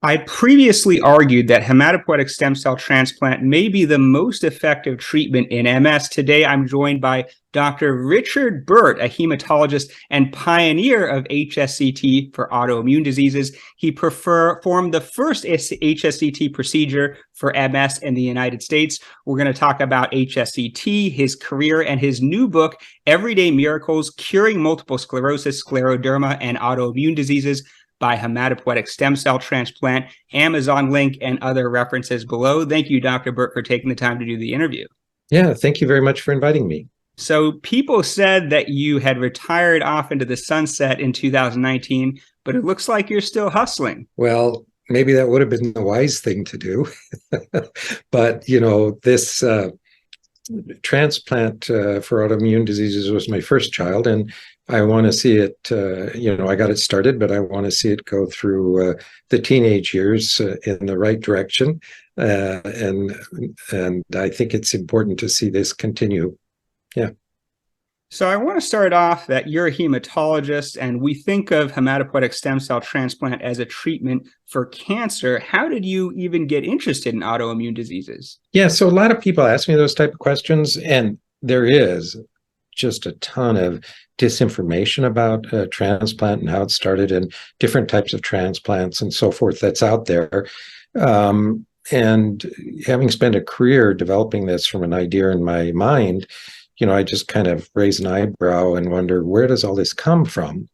I previously argued that hematopoietic stem cell transplant may be the most effective treatment in MS. Today, I'm joined by Dr. Richard Burt, a hematologist and pioneer of HSCT for autoimmune diseases. He performed the first HSCT procedure for MS in the United States. We're going to talk about HSCT, his career, and his new book, Everyday Miracles, Curing Multiple Sclerosis, Scleroderma, and Autoimmune Diseases by Hematopoietic Stem Cell Transplant, Amazon link, and other references below. Thank you, Dr. Burt, for taking the time to do the interview. Yeah, thank you very much for inviting me. So people said that you had retired off into the sunset in 2019, but it looks like you're still hustling. Well, maybe that would have been the wise thing to do. But, this transplant for autoimmune diseases was my first child, and I want to see it, I got it started, but I want to see it go through the teenage years in the right direction. And I think it's important to see this continue. Yeah. So I want to start off that you're a hematologist, and we think of hematopoietic stem cell transplant as a treatment for cancer. How did you even get interested in autoimmune diseases? Yeah, so a lot of people ask me those type of questions, and there is just a ton of disinformation about transplant and how it started and different types of transplants and so forth that's out there. And having spent a career developing this from an idea in my mind, I just kind of raise an eyebrow and wonder, where does all this come from,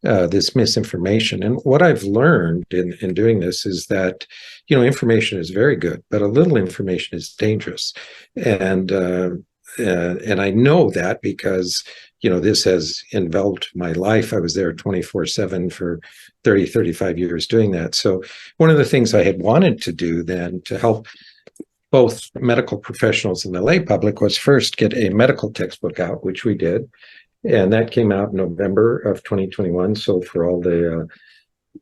this misinformation? And what I've learned in doing this is that, information is very good, but a little information is dangerous. And I know that because, this has enveloped my life. I was there 24/7 for 30, 35 years doing that. So one of the things I had wanted to do then to help both medical professionals and the lay public was first get a medical textbook out, which we did. And that came out in November of 2021. So for all the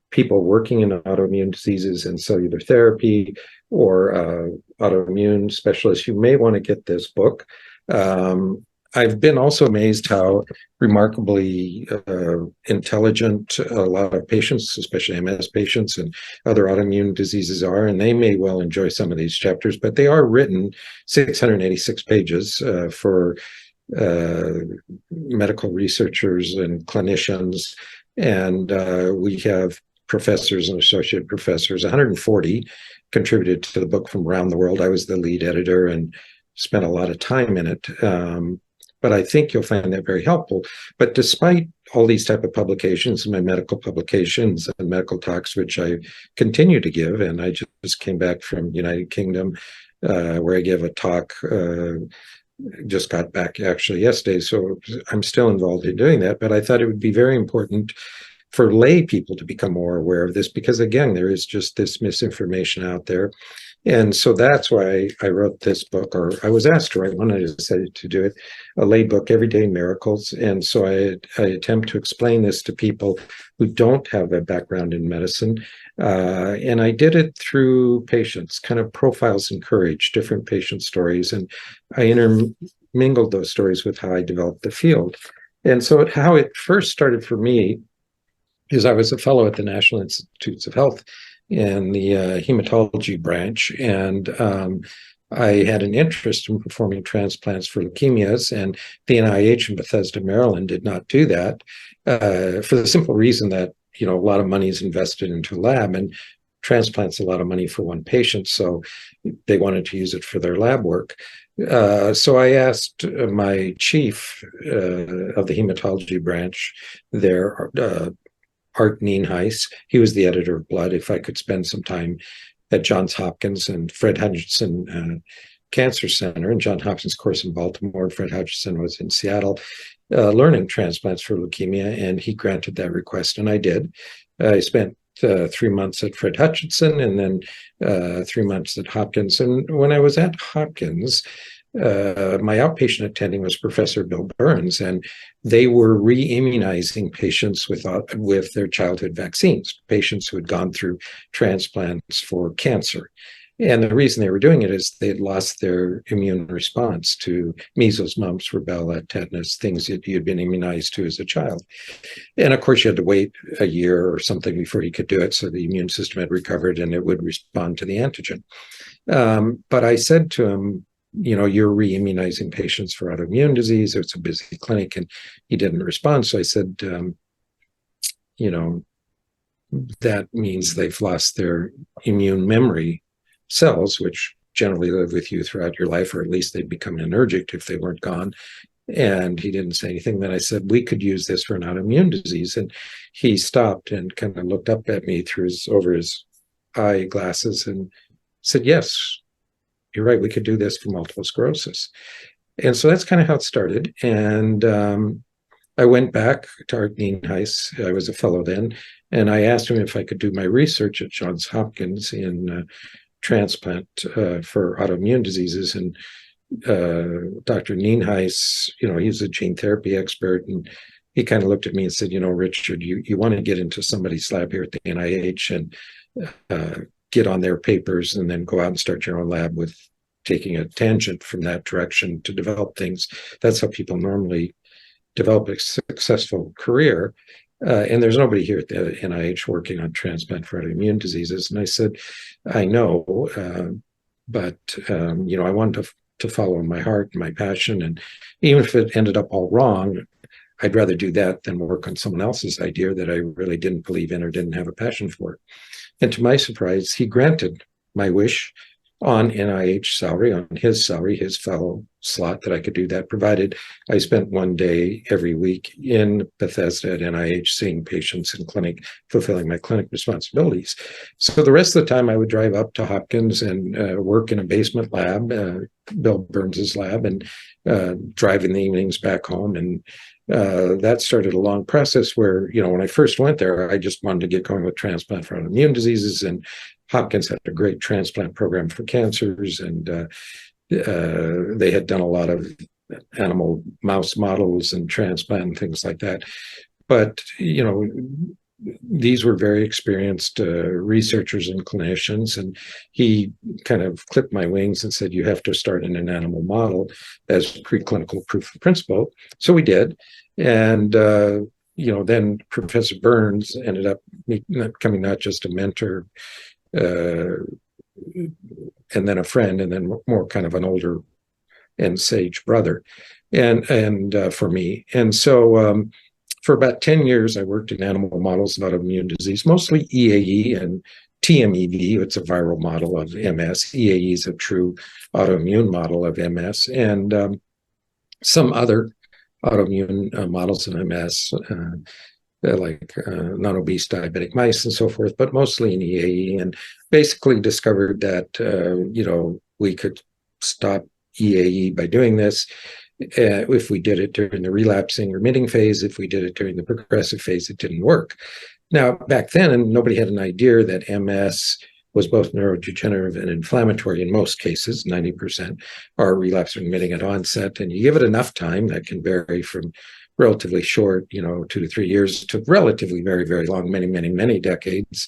people working in autoimmune diseases and cellular therapy or autoimmune specialists, you may want to get this book. I've been also amazed how remarkably intelligent a lot of patients, especially MS patients and other autoimmune diseases are, and they may well enjoy some of these chapters, but they are written 686 pages for medical researchers and clinicians, and we have professors and associate professors, 140 contributed to the book from around the world. I was the lead editor and spent a lot of time in it. But I think you'll find that very helpful. But despite all these type of publications, my medical publications and medical talks, which I continue to give, and I just came back from United Kingdom, where I gave a talk, just got back actually yesterday. So I'm still involved in doing that. But I thought it would be very important for lay people to become more aware of this, because again, there is just this misinformation out there. And so that's why I wrote this book, or I was asked to write one. I decided to do it, a lay book, Everyday Miracles. And so I attempt to explain this to people who don't have a background in medicine. And I did it through patients, kind of profiles in courage, different patient stories. And I intermingled those stories with how I developed the field. And so how it first started for me is I was a fellow at the National Institutes of Health in the hematology branch, and I had an interest in performing transplants for leukemias, and the NIH in Bethesda, Maryland did not do that for the simple reason that, a lot of money is invested into a lab, and transplants a lot of money for one patient, so they wanted to use it for their lab work. So I asked my chief of the hematology branch there, Art Nienhuis, he was the editor of Blood, if I could spend some time at Johns Hopkins and Fred Hutchinson Cancer Center, and Johns Hopkins, of course, in Baltimore. Fred Hutchinson was in Seattle, learning transplants for leukemia, and he granted that request, and I did. I spent 3 months at Fred Hutchinson and then 3 months at Hopkins. And when I was at Hopkins, my outpatient attending was Professor Bill Burns, and they were re-immunizing patients with their childhood vaccines, patients who had gone through transplants for cancer. And the reason they were doing it is they'd lost their immune response to measles, mumps, rubella, tetanus, things that you'd been immunized to as a child. And of course, you had to wait a year or something before you could do it. So the immune system had recovered and it would respond to the antigen. But I said to him, you're re-immunizing patients for autoimmune disease. It's a busy clinic, and he didn't respond. So I said, that means they've lost their immune memory cells, which generally live with you throughout your life, or at least they'd become energic if they weren't gone. And he didn't say anything. Then I said, we could use this for an autoimmune disease. And he stopped and kind of looked up at me over his eyeglasses and said, yes, you're right, we could do this for multiple sclerosis. And so that's kind of how it started. And I went back to Art Nienhuis. I was a fellow then. And I asked him if I could do my research at Johns Hopkins in transplant for autoimmune diseases. And Dr. Nienhuis, he's a gene therapy expert. And he kind of looked at me and said, Richard, you want to get into somebody's lab here at the NIH and get on their papers and then go out and start your own lab with taking a tangent from that direction to develop things. That's how people normally develop a successful career. And there's nobody here at the NIH working on transplant for autoimmune diseases. And I said, I know, but I wanted to follow my heart and my passion. And even if it ended up all wrong, I'd rather do that than work on someone else's idea that I really didn't believe in or didn't have a passion for. And to my surprise, he granted my wish on NIH salary, on his salary, his fellow slot, that I could do that, provided I spent one day every week in Bethesda at NIH seeing patients in clinic, fulfilling my clinic responsibilities. So the rest of the time I would drive up to Hopkins and work in a basement lab, Bill Burns's lab, and drive in the evenings back home. And that started a long process where, when I first went there, I just wanted to get going with transplant for autoimmune diseases. And Hopkins had a great transplant program for cancers. And they had done a lot of animal mouse models and transplant and things like that. But, these were very experienced researchers and clinicians. And he kind of clipped my wings and said, you have to start in an animal model as preclinical proof of principle. So we did. And, then Professor Burns ended up becoming not just a mentor, and then a friend, and then more kind of an older and sage brother, and for me. And so for about 10 years, I worked in animal models of autoimmune disease, mostly EAE and TMED. It's a viral model of MS. EAE is a true autoimmune model of MS, and some other autoimmune models of MS, like non-obese diabetic mice and so forth, but mostly in EAE, and basically discovered that, we could stop EAE by doing this. If we did it during the relapsing remitting phase, if we did it during the progressive phase, it didn't work. Now, back then, nobody had an idea that MS was both neurodegenerative and inflammatory in most cases. 90% are relapsing remitting at onset, and you give it enough time, that can vary from relatively short, 2 to 3 years, to relatively very, very long, many, many, many decades,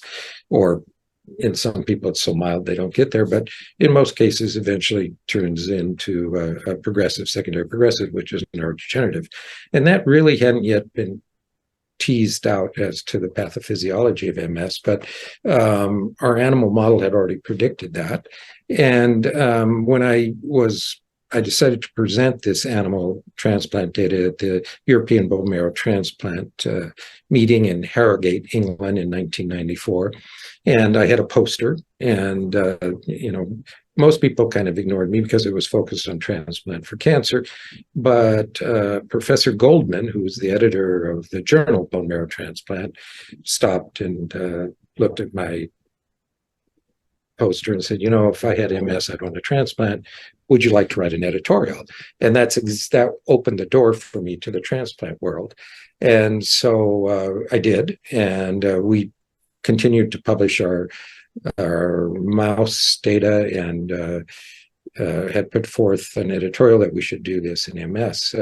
or in some people it's so mild they don't get there, but in most cases eventually turns into a progressive, secondary progressive, which is neurodegenerative. And that really hadn't yet been teased out as to the pathophysiology of MS, but our animal model had already predicted that. And when I decided to present this animal transplant data at the European Bone Marrow Transplant meeting in Harrogate, England in 1994. And I had a poster, and, most people kind of ignored me because it was focused on transplant for cancer. But Professor Goldman, who was the editor of the journal Bone Marrow Transplant, stopped and looked at my poster and said, if I had MS, I'd want to transplant. Would you like to write an editorial? And that opened the door for me to the transplant world. And so I did, and we continued to publish our mouse data and had put forth an editorial that we should do this in MS.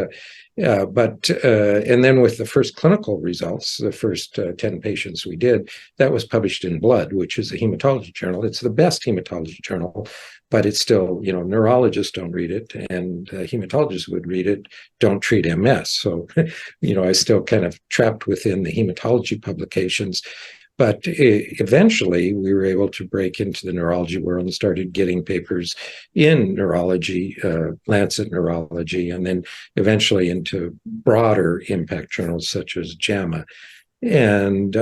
And then with the first clinical results, the first 10 patients we did, that was published in Blood, which is a hematology journal. It's the best hematology journal, but it's still, neurologists don't read it, and hematologists would read it, don't treat MS. So, I still kind of trapped within the hematology publications. But eventually, we were able to break into the neurology world and started getting papers in neurology, Lancet Neurology, and then eventually into broader impact journals such as JAMA, and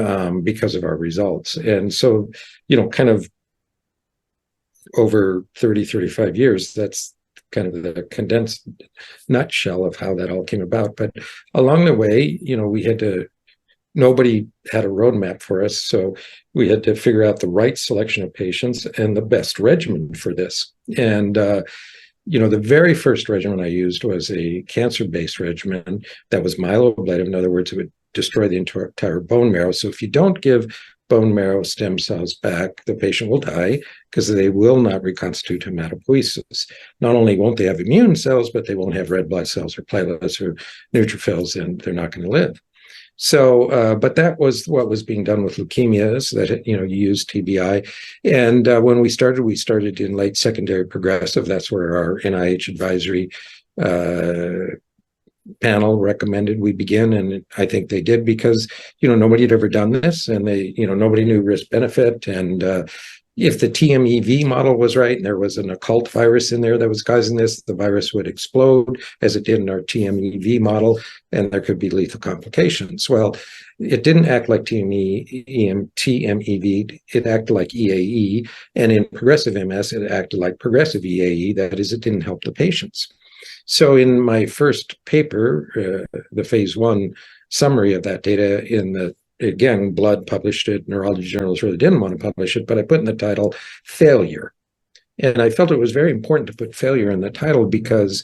because of our results. And so, kind of over 30, 35 years, that's kind of the condensed nutshell of how that all came about. But along the way, nobody had a roadmap for us, so we had to figure out the right selection of patients and the best regimen for this. And the very first regimen I used was a cancer-based regimen that was myeloablative. In other words, it would destroy the entire bone marrow. So if you don't give bone marrow stem cells back, the patient will die because they will not reconstitute hematopoiesis. Not only won't they have immune cells, but they won't have red blood cells or platelets or neutrophils, and they're not going to live. So, but that was what was being done with leukemias, that, you use TBI. And when we started in late secondary progressive. That's where our NIH advisory panel recommended we begin. And I think they did because, nobody had ever done this, and nobody knew risk benefit. And if the TMEV model was right, and there was an occult virus in there that was causing this, the virus would explode as it did in our TMEV model, and there could be lethal complications. Well, it didn't act like TMEV, it acted like EAE, and in progressive MS, it acted like progressive EAE, that is, it didn't help the patients. So in my first paper, the phase 1 summary of that data again, Blood published it, neurology journals really didn't want to publish it, but I put in the title failure. And I felt it was very important to put failure in the title because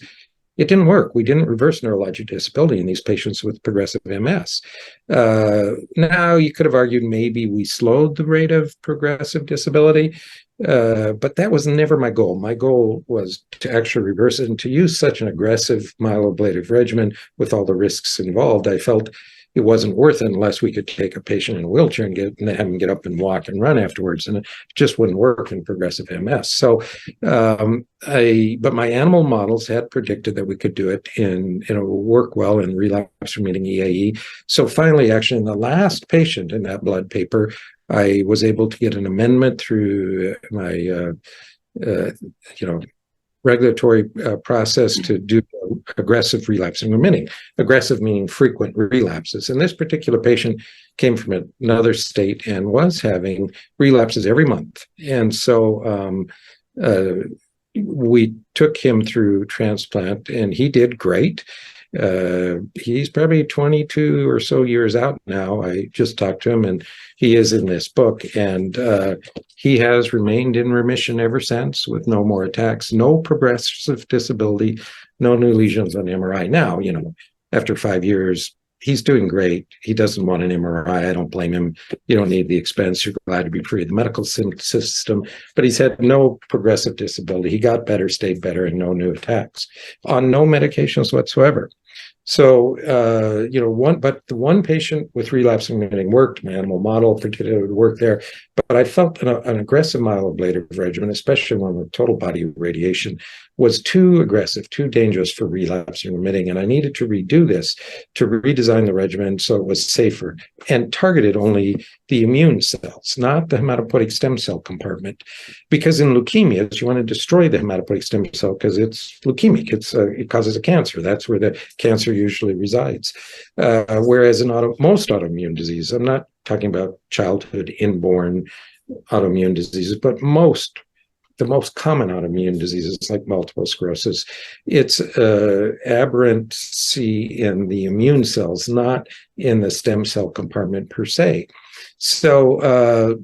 it didn't work. We didn't reverse neurologic disability in these patients with progressive MS. Now, you could have argued maybe we slowed the rate of progressive disability, but that was never my goal. My goal was to actually reverse it, and to use such an aggressive myeloablative regimen with all the risks involved. I felt it wasn't worth it unless we could take a patient in a wheelchair and have them get up and walk and run afterwards, and it just wouldn't work in progressive MS. So, but my animal models had predicted that we could do it work well in relapse-remitting EAE. So finally, actually, in the last patient in that Blood paper, I was able to get an amendment through my, regulatory process to do aggressive relapse and remitting. Aggressive meaning frequent relapses. And this particular patient came from another state and was having relapses every month. And so we took him through transplant, and he did great. He's probably 22 or so years out now. I just talked to him, and he is in this book, and he has remained in remission ever since with no more attacks, no progressive disability, no new lesions on MRI. Now, after 5 years, he's doing great. He doesn't want an MRI. I don't blame him. You don't need the expense. You're glad to be free of the medical system. But he's had no progressive disability. He got better, stayed better, and no new attacks on no medications whatsoever. So, but the one patient with relapse and remitting worked. My animal model particularly would work there. But I felt an aggressive myeloablative regimen, especially one with total body radiation, was too aggressive, too dangerous for relapse and remitting. And I needed to redo this, to redesign the regimen so it was safer and targeted only the immune cells, not the hematopoietic stem cell compartment. Because in leukemias, you want to destroy the hematopoietic stem cell because it's leukemic. It causes a cancer. That's where the cancer usually resides. Whereas in most autoimmune diseases, I'm not talking about childhood inborn autoimmune diseases, but the most common autoimmune diseases like multiple sclerosis, it's aberrancy in the immune cells, not in the stem cell compartment per se. So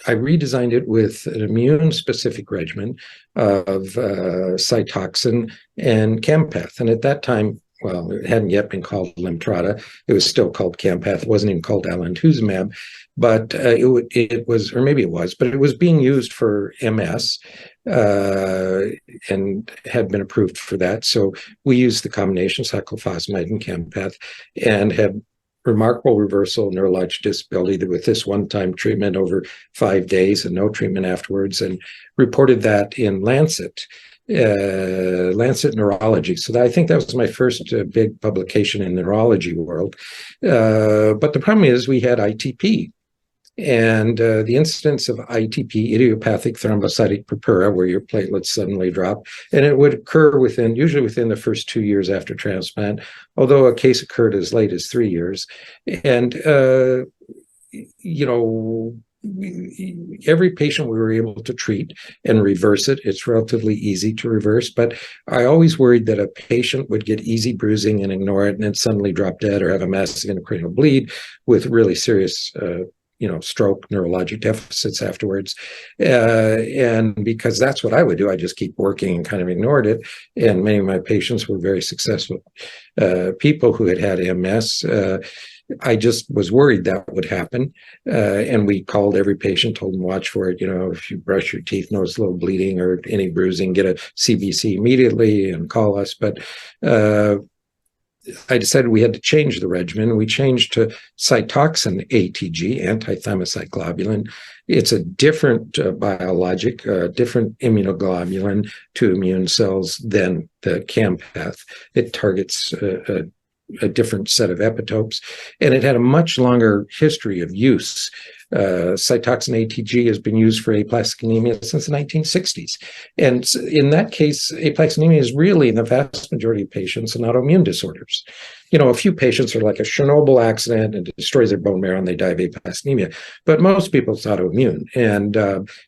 I redesigned it with an immune-specific regimen of Cytoxan and Campath. And at that time, well, it hadn't yet been called Lemtrada. It was still called Campath. It wasn't even called alemtuzumab, but it was, or maybe it was, but it was being used for MS and had been approved for that. So we used the combination cyclophosphamide and Campath and had remarkable reversal of neurologic disability with this one-time treatment over 5 days and no treatment afterwards, and reported that in Lancet Neurology. So I think that was my first big publication in the neurology world. But the problem is we had ITP. And the incidence of ITP, idiopathic thrombocytic purpura, where your platelets suddenly drop, and it would occur usually within the first 2 years after transplant, although a case occurred as late as 3 years. And, every patient we were able to treat and reverse it. It's relatively easy to reverse, but I always worried that a patient would get easy bruising and ignore it and then suddenly drop dead or have a massive intracranial bleed with really serious stroke, neurologic deficits afterwards. And because that's what I would do, I just keep working and kind of ignored it. And many of my patients were very successful people who had MS. I just was worried that would happen. And we called every patient, told them watch for it. If you brush your teeth, notice a little bleeding or any bruising, get a CBC immediately and call us. But I decided we had to change the regimen. We changed to Cytoxan ATG, anti-thymocyte globulin. It's a different biologic, different immunoglobulin to immune cells than the Campath. It targets a different set of epitopes, and it had a much longer history of use. Cytoxan ATG has been used for aplastic anemia since the 1960s. And in that case, aplastic anemia is really, in the vast majority of patients, an autoimmune disorders. A few patients are like a Chernobyl accident and destroys their bone marrow and they die of aplastic anemia. But most people, it's autoimmune. And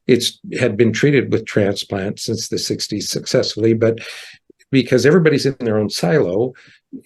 it's had been treated with transplant since the 60s successfully, but because everybody's in their own silo,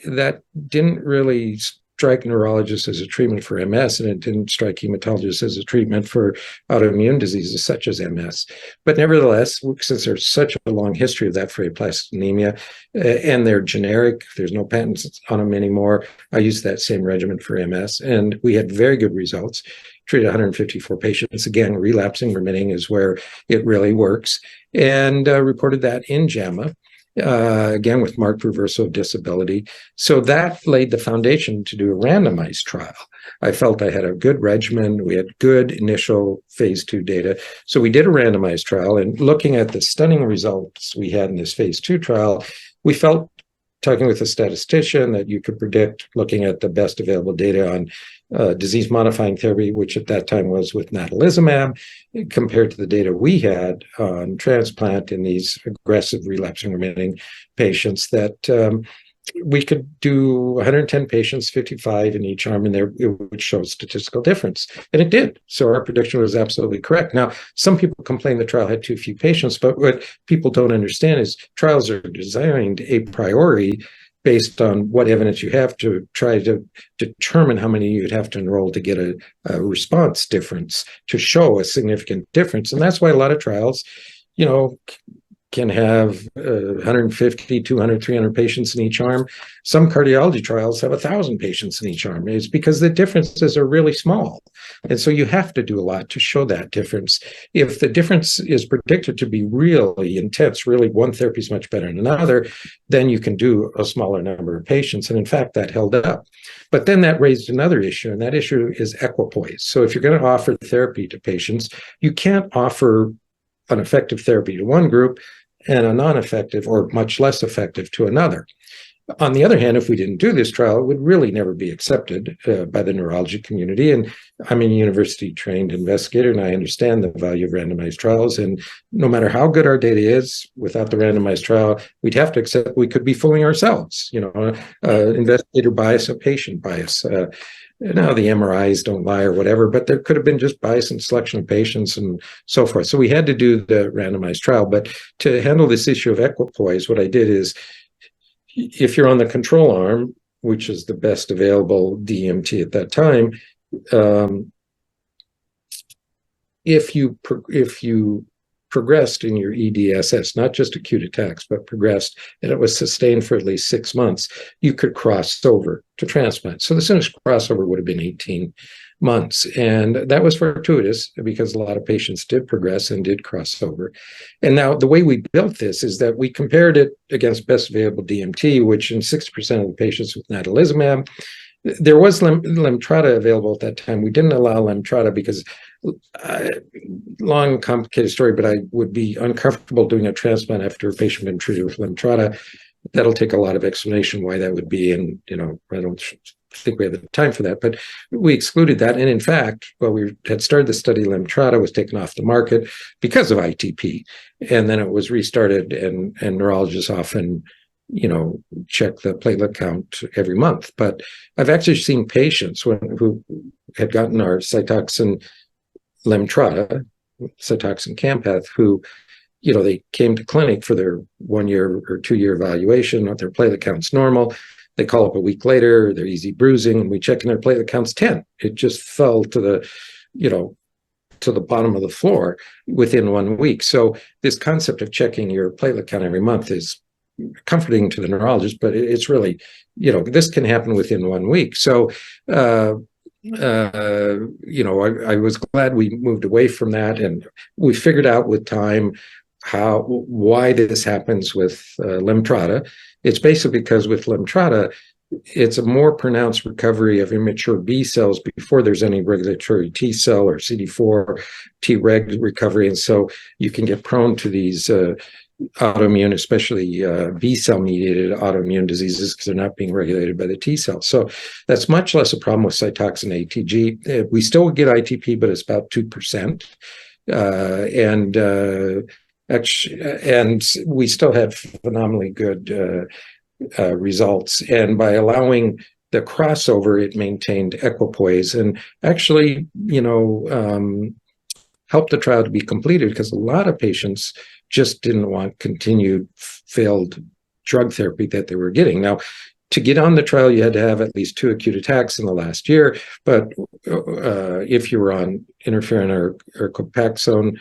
that didn't really strike neurologists as a treatment for MS, and it didn't strike hematologists as a treatment for autoimmune diseases such as MS. But nevertheless, since there's such a long history of that for aplastic anemia, and they're generic, there's no patents on them anymore, I used that same regimen for MS, and we had very good results. Treated 154 patients. Again, relapsing remitting is where it really works, and reported that in JAMA. Again, with marked reversal of disability. So that laid the foundation to do a randomized trial. I felt I had a good regimen. We had good initial phase 2 data. So we did a randomized trial, and looking at the stunning results we had in this phase 2 trial, we felt, talking with a statistician, that you could predict, looking at the best available data on disease-modifying therapy, which at that time was with natalizumab, compared to the data we had on transplant in these aggressive relapsing remitting patients, that we could do 110 patients, 55 in each arm, and it would show statistical difference. And it did. So our prediction was absolutely correct. Now, some people complain the trial had too few patients, but what people don't understand is trials are designed a priori based on what evidence you have to try to determine how many you'd have to enroll to get a response difference, to show a significant difference. And that's why a lot of trials, can have 150, 200, 300 patients in each arm. Some cardiology trials have 1,000 patients in each arm. It's because the differences are really small. And so you have to do a lot to show that difference. If the difference is predicted to be really intense, really one therapy is much better than another, then you can do a smaller number of patients. And in fact, that held up. But then that raised another issue, and that issue is equipoise. So if you're going to offer therapy to patients, you can't offer an effective therapy to one group and a non-effective or much less effective to another. On the other hand, if we didn't do this trial, it would really never be accepted by the neurology community. And I'm a university-trained investigator, and I understand the value of randomized trials. And no matter how good our data is, without the randomized trial, we'd have to accept we could be fooling ourselves. Investigator bias or patient bias. Now the MRIs don't lie or whatever, but there could have been just bias in selection of patients and so forth. So we had to do the randomized trial. But to handle this issue of equipoise, what I did is, if you're on the control arm, which is the best available DMT at that time, if you progressed in your EDSS, not just acute attacks, but progressed, and it was sustained for at least 6 months, you could cross over to transplant. So the soonest crossover would have been 18 months. And that was fortuitous because a lot of patients did progress and did cross over. And now the way we built this is that we compared it against best available DMT, which in 60% of the patients with natalizumab, there was Lemtrada available at that time. We didn't allow Lemtrada because, long, complicated story, but I would be uncomfortable doing a transplant after a patient been treated with Lemtrada. That'll take a lot of explanation why that would be. And, I don't think we have the time for that, but we excluded that. And in fact, while we had started the study, Lemtrada was taken off the market because of ITP. And then it was restarted, and neurologists often check the platelet count every month. But I've actually seen patients who had gotten our Cytoxin Lemtrada, Cytoxin Campath, who, they came to clinic for their 1 year or 2 year evaluation. Their platelet count's normal. They call up a week later, they're easy bruising, and we check and their platelet count's 10. It just fell to the bottom of the floor within 1 week. So this concept of checking your platelet count every month is comforting to the neurologist, but it's really, this can happen within 1 week. So, I was glad we moved away from that, and we figured out with time why this happens with Lemtrada. It's basically because with Lemtrada, it's a more pronounced recovery of immature B cells before there's any regulatory T cell or CD4 Treg recovery, and so you can get prone to these autoimmune, especially B cell mediated autoimmune diseases, because they're not being regulated by the T cells. So that's much less a problem with Cytoxin ATG. We still get ITP, but it's about 2%. And we still had phenomenally good results. And by allowing the crossover, it maintained equipoise and actually, helped the trial to be completed, because a lot of patients just didn't want continued failed drug therapy that they were getting. Now, to get on the trial, you had to have at least 2 acute attacks in the last year. But if you were on interferon or Copaxone,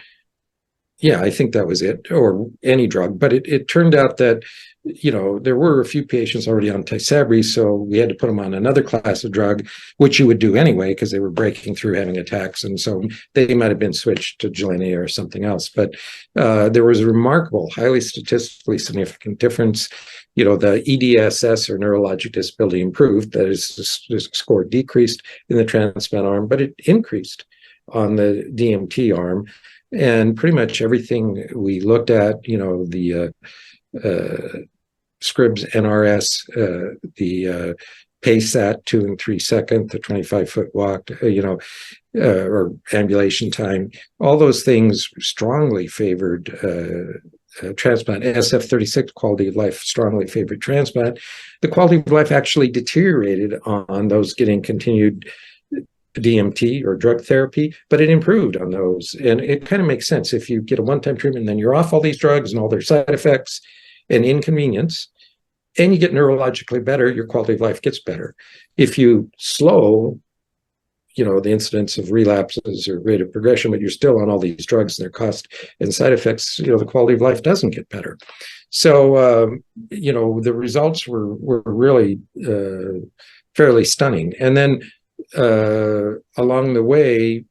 yeah, I think that was it, or any drug. But it turned out that, there were a few patients already on Tysabri, so we had to put them on another class of drug, which you would do anyway, because they were breaking through, having attacks. And so they might have been switched to Gilenya or something else. But there was a remarkable, highly statistically significant difference. The EDSS, or neurologic disability, improved. That is, the score decreased in the transplant arm, but it increased on the DMT arm. And pretty much everything we looked at, the Scribs NRS, the PACE-AT 2 and 3 second, the 25-foot walk, or ambulation time, all those things strongly favored transplant. SF-36, quality of life, strongly favored transplant. The quality of life actually deteriorated on those getting continued DMT or drug therapy, but it improved on those. And it kind of makes sense. If you get a one-time treatment, then you're off all these drugs and all their side effects and inconvenience, and you get neurologically better, your quality of life gets better. If you slow, the incidence of relapses or rate of progression, but you're still on all these drugs and their cost and side effects, the quality of life doesn't get better. So, the results were really fairly stunning. And then along the way,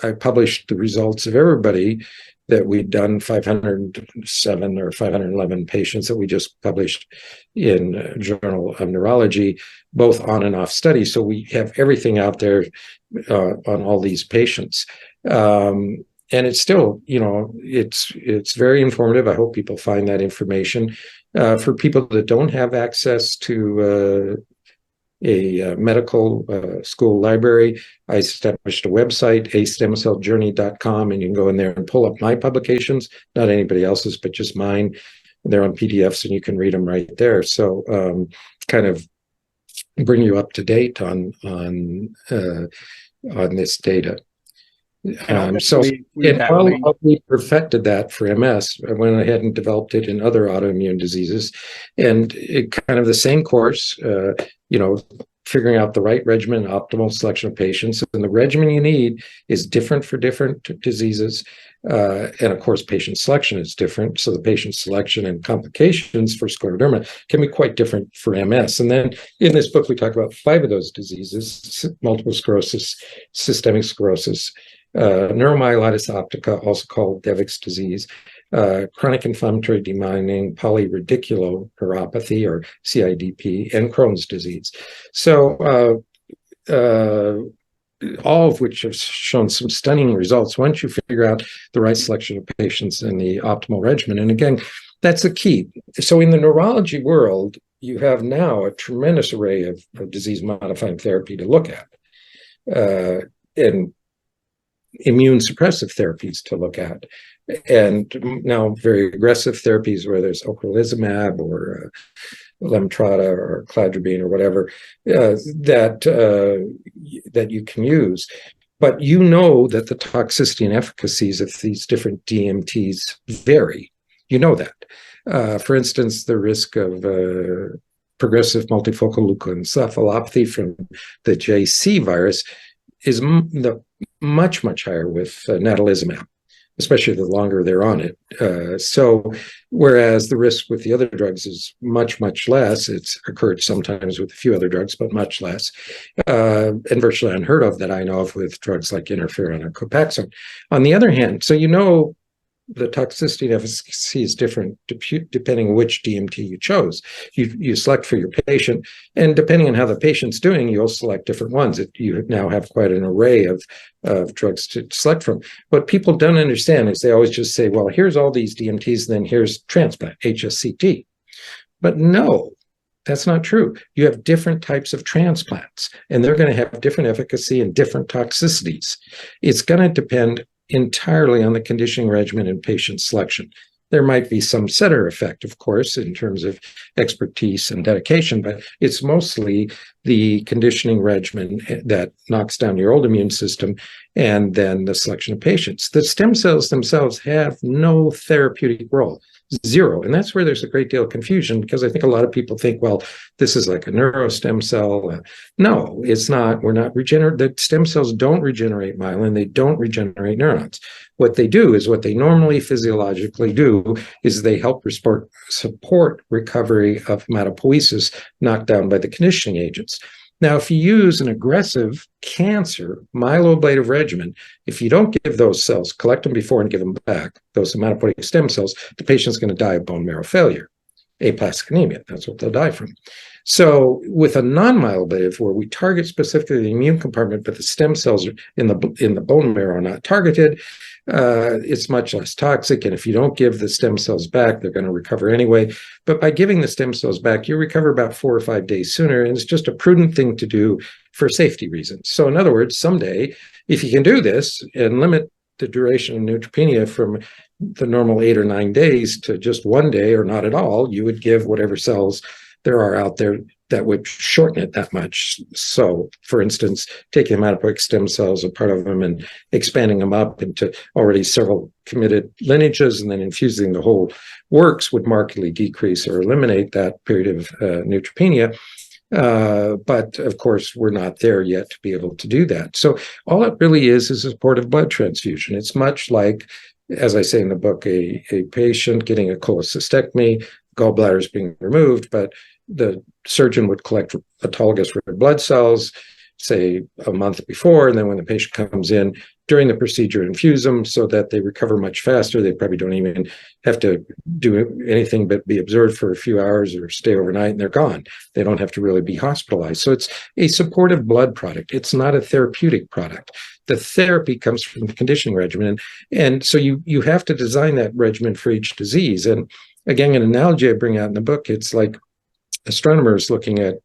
I published the results of everybody that we'd done, 507 or 511 patients that we just published in Journal of Neurology, both on and off studies. So we have everything out there on all these patients. And it's still, it's very informative. I hope people find that information. For people that don't have access to a medical school library, I established a website, astemcelljourney.com, and you can go in there and pull up my publications, not anybody else's, but just mine. They're on PDFs and you can read them right there. So kind of bring you up to date on this data. So while we perfected that for MS, I went ahead and developed it in other autoimmune diseases, and it kind of the same course, figuring out the right regimen, optimal selection of patients. And the regimen you need is different for different diseases. And of course, patient selection is different. So the patient selection and complications for scleroderma can be quite different for MS. And then in this book, we talk about 5 of those diseases: multiple sclerosis, systemic sclerosis, neuromyelitis optica, also called Devick's disease, chronic inflammatory demyelinating polyradiculoneuropathy, or CIDP, and Crohn's disease. So all of which have shown some stunning results once you figure out the right selection of patients and the optimal regimen. And again, that's the key. So in the neurology world, you have now a tremendous array of disease-modifying therapy to look at, and immune suppressive therapies to look at, and now very aggressive therapies, whether it's ocrelizumab or Lemtrada or cladribine or whatever, that you can use. But you know that the toxicity and efficacies of these different DMTs vary. You know that. For instance, the risk of progressive multifocal leukoencephalopathy from the JC virus is much, much higher with natalizumab, especially the longer they're on it. So whereas the risk with the other drugs is much, much less, it's occurred sometimes with a few other drugs, but much less, and virtually unheard of that I know of with drugs like interferon or Copaxone. On the other hand, so you know the toxicity and efficacy is different depending on which DMT you chose. You select for your patient, and depending on how the patient's doing, you'll select different ones. You now have quite an array of drugs to select from. What people don't understand is they always just say, well, here's all these DMTs, and then here's transplant, HSCT. But no, that's not true. You have different types of transplants, and they're going to have different efficacy and different toxicities. It's going to depend entirely on the conditioning regimen and patient selection. There might be some setter effect, of course, in terms of expertise and dedication, but it's mostly the conditioning regimen that knocks down your old immune system, and then the selection of patients. The stem cells themselves have no therapeutic role. Zero. And that's where there's a great deal of confusion, because I think a lot of people think, well, this is like a neurostem cell. No, it's not. We're not regenerative. The stem cells don't regenerate myelin. They don't regenerate neurons. What they do is what they normally physiologically do is they help support recovery of hematopoiesis knocked down by the conditioning agents. Now, if you use an aggressive cancer myeloablative regimen, if you don't give those cells, collect them before and give them back, those hematopoietic stem cells, the patient's going to die of bone marrow failure, aplastic anemia. That's what they'll die from. So with a non-myeloablative, where we target specifically the immune compartment, but the stem cells in the bone marrow are not targeted, it's much less toxic. And if you don't give the stem cells back, they're going to recover anyway. But by giving the stem cells back, you recover about 4 or 5 days sooner. And it's just a prudent thing to do for safety reasons. So in other words, someday, if you can do this and limit the duration of neutropenia from the normal 8 or 9 days to just 1 day or not at all, you would give whatever cells there are out there that would shorten it that much. So, for instance, taking hematopoietic stem cells, a part of them, and expanding them up into already several committed lineages, and then infusing the whole works would markedly decrease or eliminate that period of neutropenia. But of course, we're not there yet to be able to do that. So all it really is a supportive blood transfusion. It's much like, as I say in the book, a patient getting a cholecystectomy, gallbladder is being removed, but the surgeon would collect autologous red blood cells, say a month before, and then when the patient comes in during the procedure, infuse them so that they recover much faster. They probably don't even have to do anything but be observed for a few hours or stay overnight, and they're gone. They don't have to really be hospitalized. So it's a supportive blood product. It's not a therapeutic product. The therapy comes from the conditioning regimen. And so you have to design that regimen for each disease. And again, an analogy I bring out in the book, it's like astronomers looking at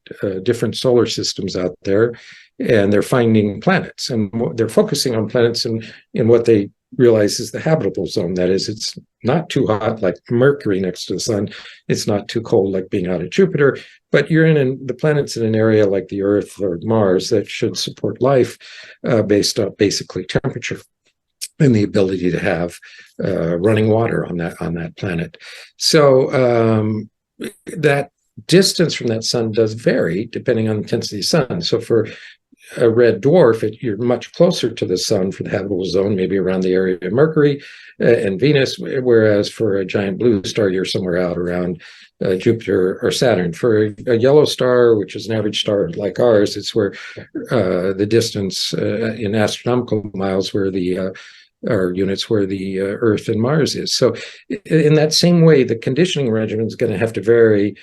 different solar systems out there, and they're finding planets, and they're focusing on planets in what they realize is the habitable zone. That is, it's not too hot like Mercury next to the sun. It's not too cold like being out at Jupiter, but you're in the planets in an area like the Earth or Mars that should support life based on basically temperature and the ability to have running water on that planet. So that distance from that sun does vary depending on the intensity of the sun. So for a red dwarf, you're much closer to the sun for the habitable zone, maybe around the area of Mercury and Venus, whereas for a giant blue star, you're somewhere out around Jupiter or Saturn. For a yellow star, which is an average star like ours, it's where the distance in astronomical miles where the or units where the Earth and Mars is. So in that same way, the conditioning regimen is going to have to vary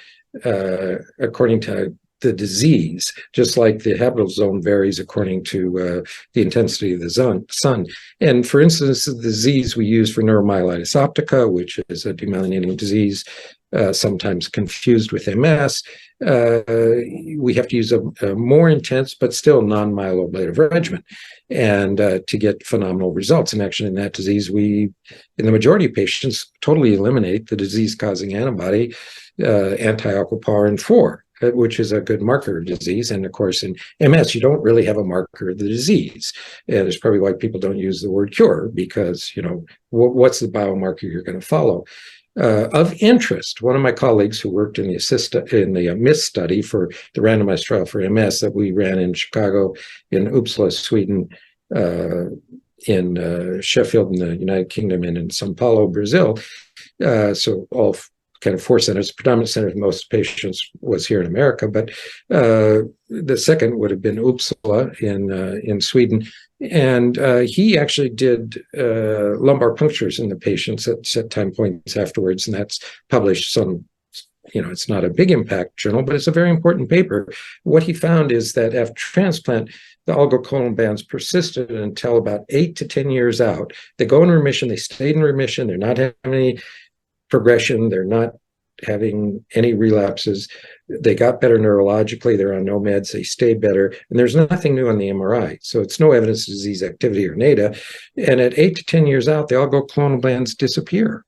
according to the disease, just like the habitable zone varies according to the intensity of the sun. And for instance, the disease we use for neuromyelitis optica, which is a demyelinating disease, sometimes confused with MS, we have to use a more intense but still non-myeloablative regimen and to get phenomenal results. And actually in that disease, we, in the majority of patients, totally eliminate the disease-causing antibody, anti-aquaporin 4, which is a good marker of disease. And of course, in MS, you don't really have a marker of the disease. And it's probably why people don't use the word cure, because, you know, what's the biomarker you're going to follow? Of interest, one of my colleagues who worked in the MISS study for the randomized trial for MS that we ran in Chicago, in Uppsala, Sweden, in Sheffield in the United Kingdom, and in São Paulo, Brazil. So all kind of 4 centers. The predominant center of most patients was here in America, but the second would have been Uppsala in Sweden. And he actually did lumbar punctures in the patients at set time points afterwards, and that's published some, you know, it's not a big impact journal, but it's a very important paper. What he found is that after transplant, the oligoclonal bands persisted until about 8 to 10 years out. They go in remission, they stayed in remission, they're not having any progression, they're not having any relapses, they got better neurologically, they're on no meds, they stay better, and there's nothing new on the MRI. So it's no evidence of disease activity or NADA. And at 8 to 10 years out, the oligoclonal bands disappear.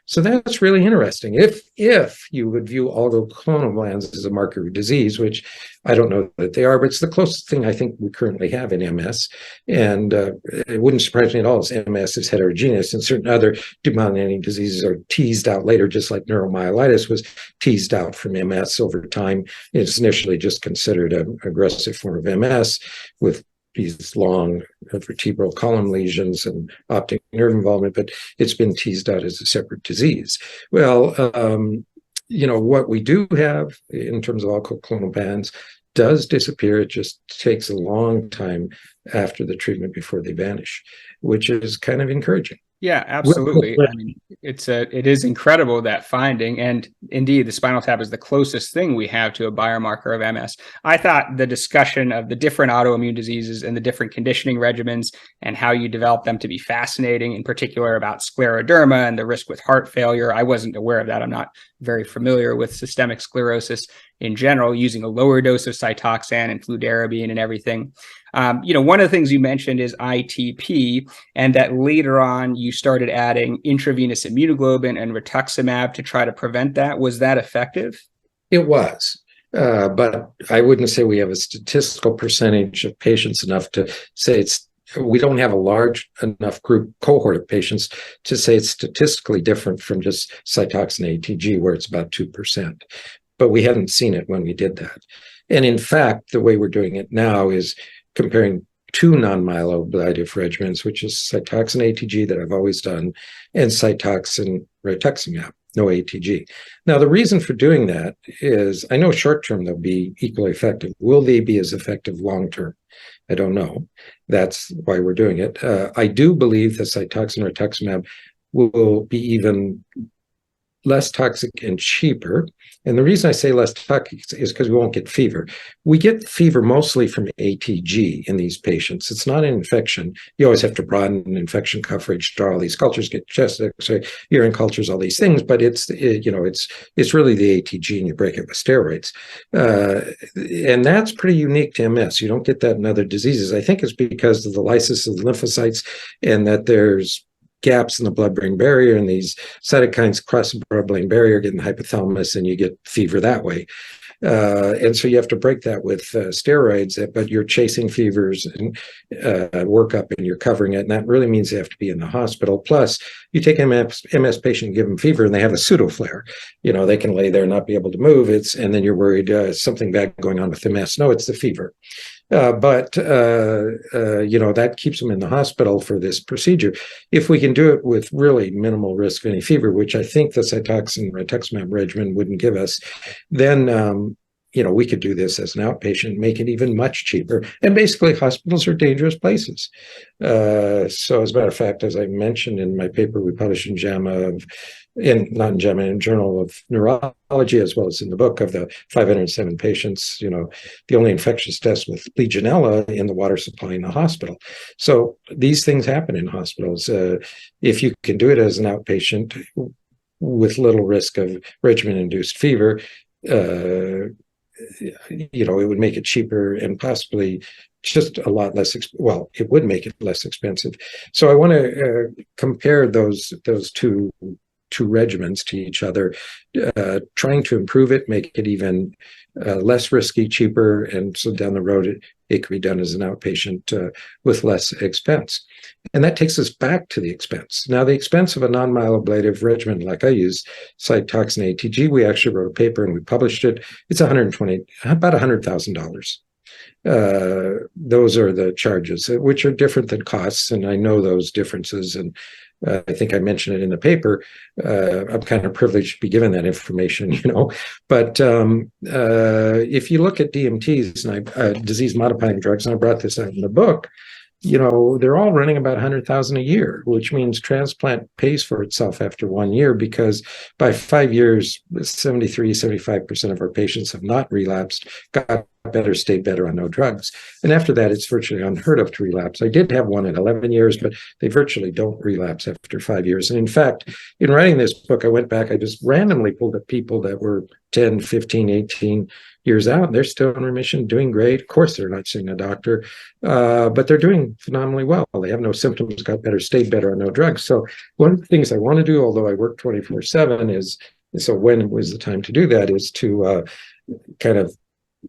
So that's really interesting. If you would view oligoclonal bands as a marker of disease, which I don't know that they are, but it's the closest thing I think we currently have in MS. And it wouldn't surprise me at all as MS is heterogeneous, and certain other demyelinating diseases are teased out later, just like neuromyelitis was teased out from MS over time. It's initially just considered an aggressive form of MS with these long vertebral column lesions and optic nerve involvement, but it's been teased out as a separate disease. Well, you know, what we do have in terms of oligoclonal bands does disappear. It just takes a long time after the treatment before they vanish, which is kind of encouraging. Yeah, absolutely. I mean, it is incredible, that finding. And indeed, the spinal tap is the closest thing we have to a biomarker of MS. I thought the discussion of the different autoimmune diseases and the different conditioning regimens and how you develop them to be fascinating, in particular about scleroderma and the risk with heart failure. I wasn't aware of that. I'm not very familiar with systemic sclerosis in general, using a lower dose of Cytoxan and fludarabine and everything. You know, one of the things you mentioned is ITP, and that later on you started adding intravenous immunoglobulin and rituximab to try to prevent that. Was that effective? It was, but I wouldn't say we have a statistical percentage of patients enough to say we don't have a large enough group cohort of patients to say it's statistically different from just Cytoxan ATG, where it's about 2%. But we hadn't seen it when we did that. And in fact, the way we're doing it now is comparing 2 non-myeloablative regimens, which is Cytoxan ATG that I've always done, and Cytoxan rituximab, no ATG. Now, the reason for doing that is I know short-term they'll be equally effective. Will they be as effective long-term? I don't know. That's why we're doing it. I do believe that Cytoxan rituximab will be even less toxic and cheaper. And the reason I say less toxic is because we won't get fever. We get fever mostly from ATG in these patients. It's not an infection. You always have to broaden infection coverage, draw all these cultures, get chest X-ray, urine cultures, all these things. But it's really the ATG, and you break it with steroids. And that's pretty unique to MS. You don't get that in other diseases. I think it's because of the lysis of the lymphocytes, and that there's gaps in the blood-brain barrier, and these cytokines cross the blood-brain barrier, get in the hypothalamus, and you get fever that way. And so you have to break that with steroids, but you're chasing fevers and workup and you're covering it. And that really means they have to be in the hospital. Plus, you take an MS patient, give them fever, and they have a pseudo flare. They can lay there and not be able to move. And then you're worried something bad going on with the MS. No, it's the fever. But that keeps them in the hospital for this procedure. If we can do it with really minimal risk of any fever, which I think the Cytoxan rituximab regimen wouldn't give us, then we could do this as an outpatient, make it even much cheaper. And basically, hospitals are dangerous places. So, as a matter of fact, as I mentioned in my paper we published in Journal of Neurology, as well as in the book, of the 507 patients, the only infectious deaths with Legionella in the water supply in the hospital. So these things happen in hospitals. If you can do it as an outpatient with little risk of regimen-induced fever, it would make it cheaper and possibly just a lot less. It would make it less expensive. So I want to compare those two regimens to each other, trying to improve it, make it even less risky, cheaper, and so down the road it can be done as an outpatient with less expense. And that takes us back to the expense. Now, the expense of a non-myeloablative regimen like I use, Cytoxan ATG, we actually wrote a paper and we published it. It's about $100,000. Those are the charges, which are different than costs, and I know those differences, and I think I mentioned it in the paper. I'm kind of privileged to be given that information, But if you look at DMTs, and disease-modifying drugs, and I brought this out in the book, they're all running about $100,000 a year, which means transplant pays for itself after 1 year, because by 5 years, 75% of our patients have not relapsed, got better, stayed better on no drugs. And after that, it's virtually unheard of to relapse. I did have one at 11 years, but they virtually don't relapse after 5 years. And in fact, in writing this book, I went back, I just randomly pulled up people that were 10, 15, 18 years out, and they're still in remission, doing great. Of course, they're not seeing a doctor, but they're doing phenomenally well. They have no symptoms, got better, stayed better on no drugs. So one of the things I want to do, although I work 24/7, so when was the time to do that, is to kind of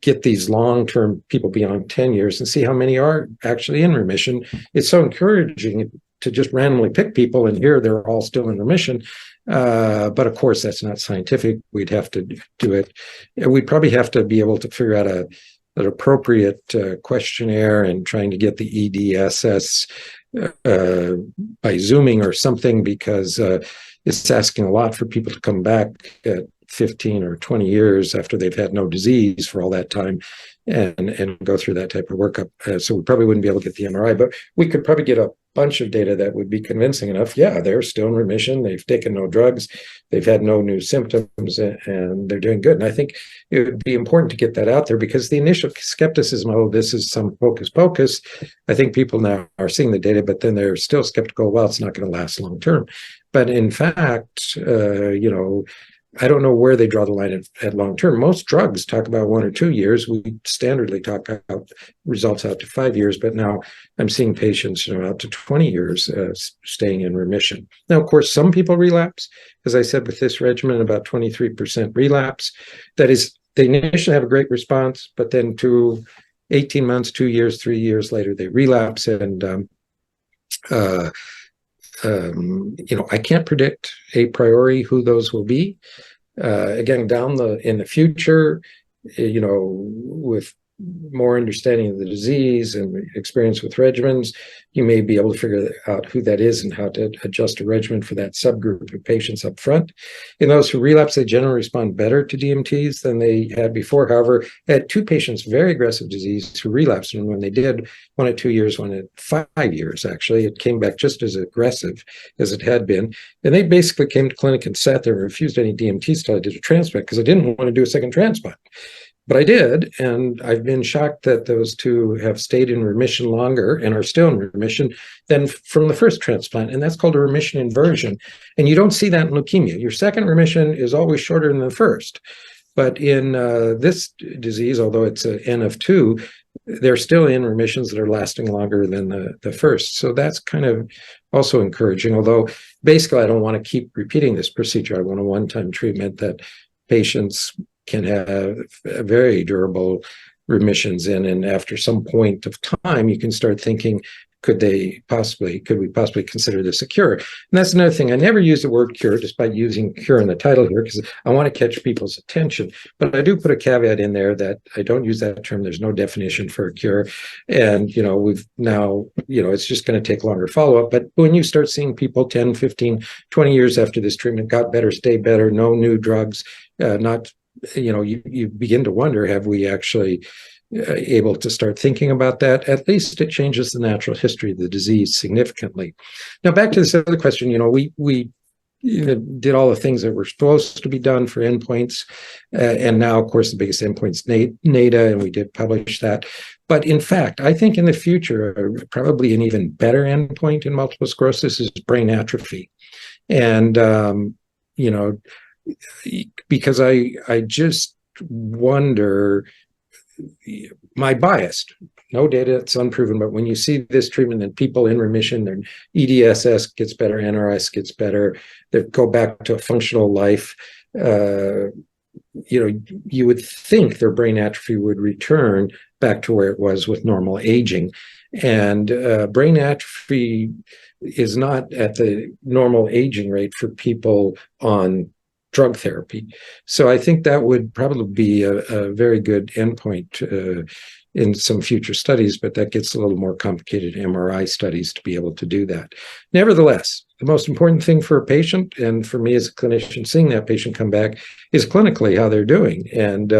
get these long-term people beyond 10 years and see how many are actually in remission. It's so encouraging to just randomly pick people, and here they're all still in remission. But of course, that's not scientific. We'd have to do it. We'd probably have to be able to figure out an appropriate questionnaire and trying to get the EDSS by Zooming or something, because it's asking a lot for people to come back at 15 or 20 years after they've had no disease for all that time and go through that type of workup. So we probably wouldn't be able to get the MRI, but we could probably get a bunch of data that would be convincing enough. Yeah, they're still in remission. They've taken no drugs. They've had no new symptoms, and they're doing good. And I think it would be important to get that out there, because the initial skepticism, oh, this is some hocus pocus. I think people now are seeing the data, but then they're still skeptical. Well, it's not going to last long term. But in fact, I don't know where they draw the line at long term. Most drugs talk about 1 or 2 years. We standardly talk about results out to 5 years, but now I'm seeing patients out to 20 years staying in remission. Now, of course, some people relapse. As I said, with this regimen, about 23% relapse. That is, they initially have a great response, but then 18 months, 2 years, 3 years later, they relapse. And I can't predict a priori who those will be. Again, in the future, with more understanding of the disease and experience with regimens, you may be able to figure out who that is and how to adjust a regimen for that subgroup of patients up front. In those who relapse, they generally respond better to DMTs than they had before. However, I had 2 patients, very aggressive disease, who relapsed, and when they did, 1 at 2 years, 1 at 5 years, actually, it came back just as aggressive as it had been. And they basically came to clinic and sat there and refused any DMTs till I did a transplant, because I didn't want to do a second transplant. But I did, and I've been shocked that those 2 have stayed in remission longer and are still in remission than from the first transplant, and that's called a remission inversion. And you don't see that in leukemia. Your second remission is always shorter than the first. But in this disease, although it's an N of 2, they're still in remissions that are lasting longer than the first. So that's kind of also encouraging, although basically I don't want to keep repeating this procedure. I want a one-time treatment that patients can have very durable remissions in, and after some point of time, you can start thinking, could we possibly consider this a cure? And that's another thing. I never use the word cure, despite using cure in the title here, because I want to catch people's attention. But I do put a caveat in there that I don't use that term. There's no definition for a cure. And, we've now, it's just going to take longer follow-up. But when you start seeing people 10, 15, 20 years after this treatment got better, stayed better, no new drugs, you begin to wonder, have we actually able to start thinking about that? At least it changes the natural history of the disease significantly. Now, back to this other question, we did all the things that were supposed to be done for endpoints. And now, of course, the biggest endpoint's NADA, and we did publish that. But in fact, I think in the future, probably an even better endpoint in multiple sclerosis is brain atrophy. And, because I just wonder, my bias, no data, it's unproven, but when you see this treatment and people in remission, their EDSS gets better, NRS gets better, they go back to a functional life, you would think their brain atrophy would return back to where it was with normal aging. And brain atrophy is not at the normal aging rate for people on drug therapy. So I think that would probably be a very good endpoint in some future studies, but that gets a little more complicated MRI studies to be able to do that. Nevertheless, the most important thing for a patient, and for me as a clinician seeing that patient come back, is clinically how they're doing. And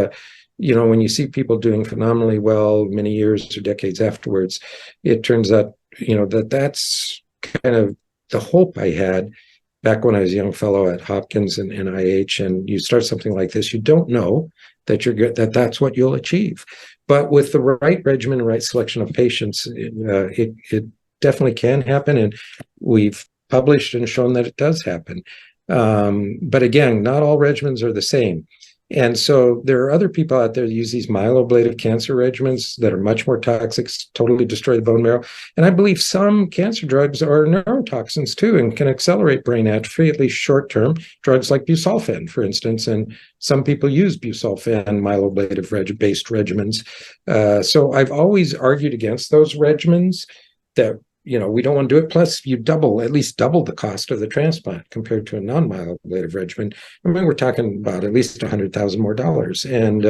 when you see people doing phenomenally well many years or decades afterwards, it turns out that's kind of the hope I had back when I was a young fellow at Hopkins and NIH. And you start something like this, you don't know that that's what you'll achieve. But with the right regimen and right selection of patients, it definitely can happen. And we've published and shown that it does happen. But again, not all regimens are the same. And so there are other people out there that use these myeloablative cancer regimens that are much more toxic, totally destroy the bone marrow. And I believe some cancer drugs are neurotoxins too, and can accelerate brain atrophy, at least short-term. Drugs like busulfan, for instance, and some people use busulfan myeloablative-based regimens. So I've always argued against those regimens that we don't want to do it. Plus, you at least double the cost of the transplant compared to a non-myeloablative regimen. I mean, we're talking about at least $100,000 more. And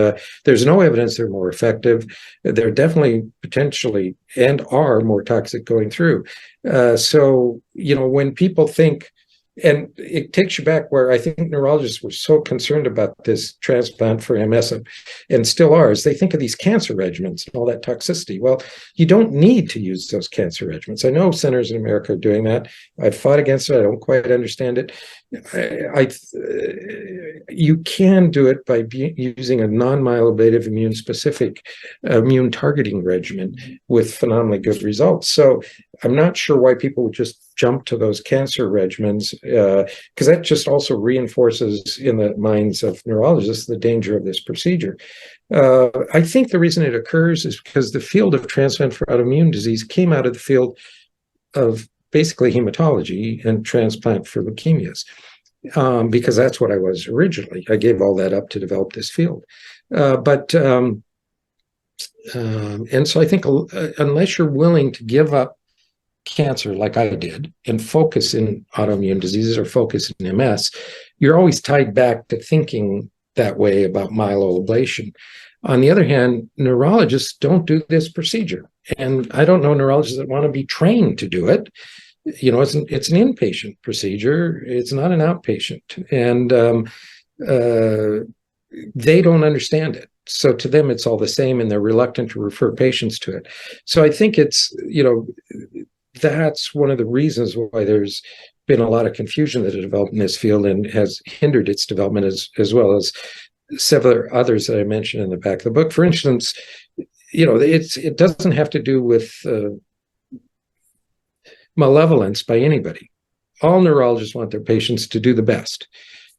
there's no evidence they're more effective. They're definitely potentially and are more toxic going through. So, when people think, and it takes you back where I think neurologists were so concerned about this transplant for MS and still are, is they think of these cancer regimens and all that toxicity. Well, you don't need to use those cancer regimens. I know centers in America are doing that. I've fought against it. I don't quite understand it. You can do it by using a non-myeloablative immune-specific immune targeting regimen with phenomenally good results. So I'm not sure why people would just jump to those cancer regimens, because that just also reinforces in the minds of neurologists the danger of this procedure. I think the reason it occurs is because the field of transplant for autoimmune disease came out of the field of basically hematology and transplant for leukemias, because that's what I was originally. I gave all that up to develop this field. And so I think unless you're willing to give up cancer like I did and focus in autoimmune diseases or focus in MS, you're always tied back to thinking that way about myeloablation. On the other hand, neurologists don't do this procedure. And I don't know neurologists that want to be trained to do it. It's an inpatient procedure. It's not an outpatient. And they don't understand it. So to them, it's all the same, and they're reluctant to refer patients to it. So I think it's, that's one of the reasons why there's been a lot of confusion that has developed in this field and has hindered its development, as well as several others that I mentioned in the back of the book. For instance, it doesn't have to do with malevolence by anybody. All neurologists want their patients to do the best,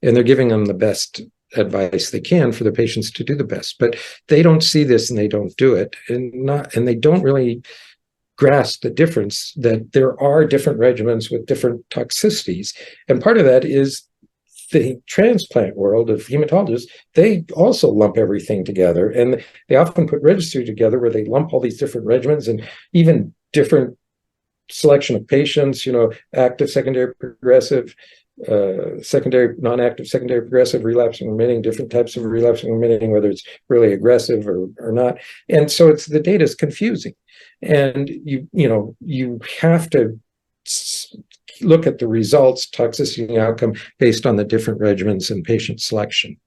and they're giving them the best advice they can for their patients to do the best. But they don't see this and they don't do it, and they don't really grasp the difference that there are different regimens with different toxicities. And part of that is the transplant world of hematologists, they also lump everything together, and they often put registry together where they lump all these different regimens and even different selection of patients, active, secondary, progressive, secondary, non-active, secondary, progressive, relapsing, remitting, different types of relapsing, remitting, whether it's really aggressive or not. And so the data is confusing, and you have to look at the results, toxicity and outcome based on the different regimens and patient selection.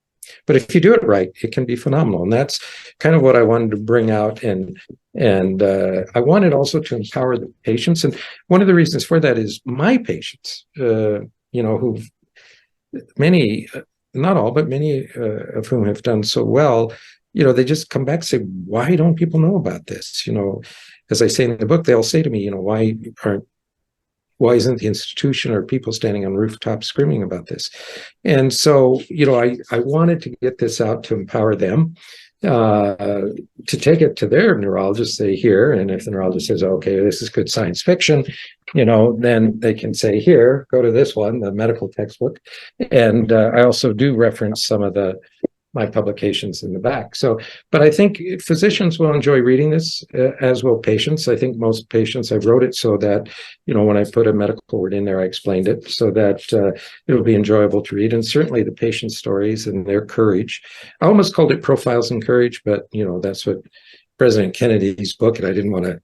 But if you do it right, it can be phenomenal. And that's kind of what I wanted to bring out. And I wanted also to empower the patients. And one of the reasons for that is my patients, who many, not all, but many of whom have done so well, they just come back and say, why don't people know about this? As I say in the book, they'll say to me, why isn't the institution or people standing on rooftops screaming about this? And so, I wanted to get this out to empower them, to take it to their neurologist, say here, and if the neurologist says, okay, this is good science fiction, then they can say, here, go to this one, the medical textbook. And I also do reference some of my publications in the back. So, but I think physicians will enjoy reading this, as will patients. I think most patients, I wrote it so that, when I put a medical word in there, I explained it so that it'll be enjoyable to read. And certainly the patient stories and their courage. I almost called it Profiles in Courage, but, that's what President Kennedy's book, and I didn't want to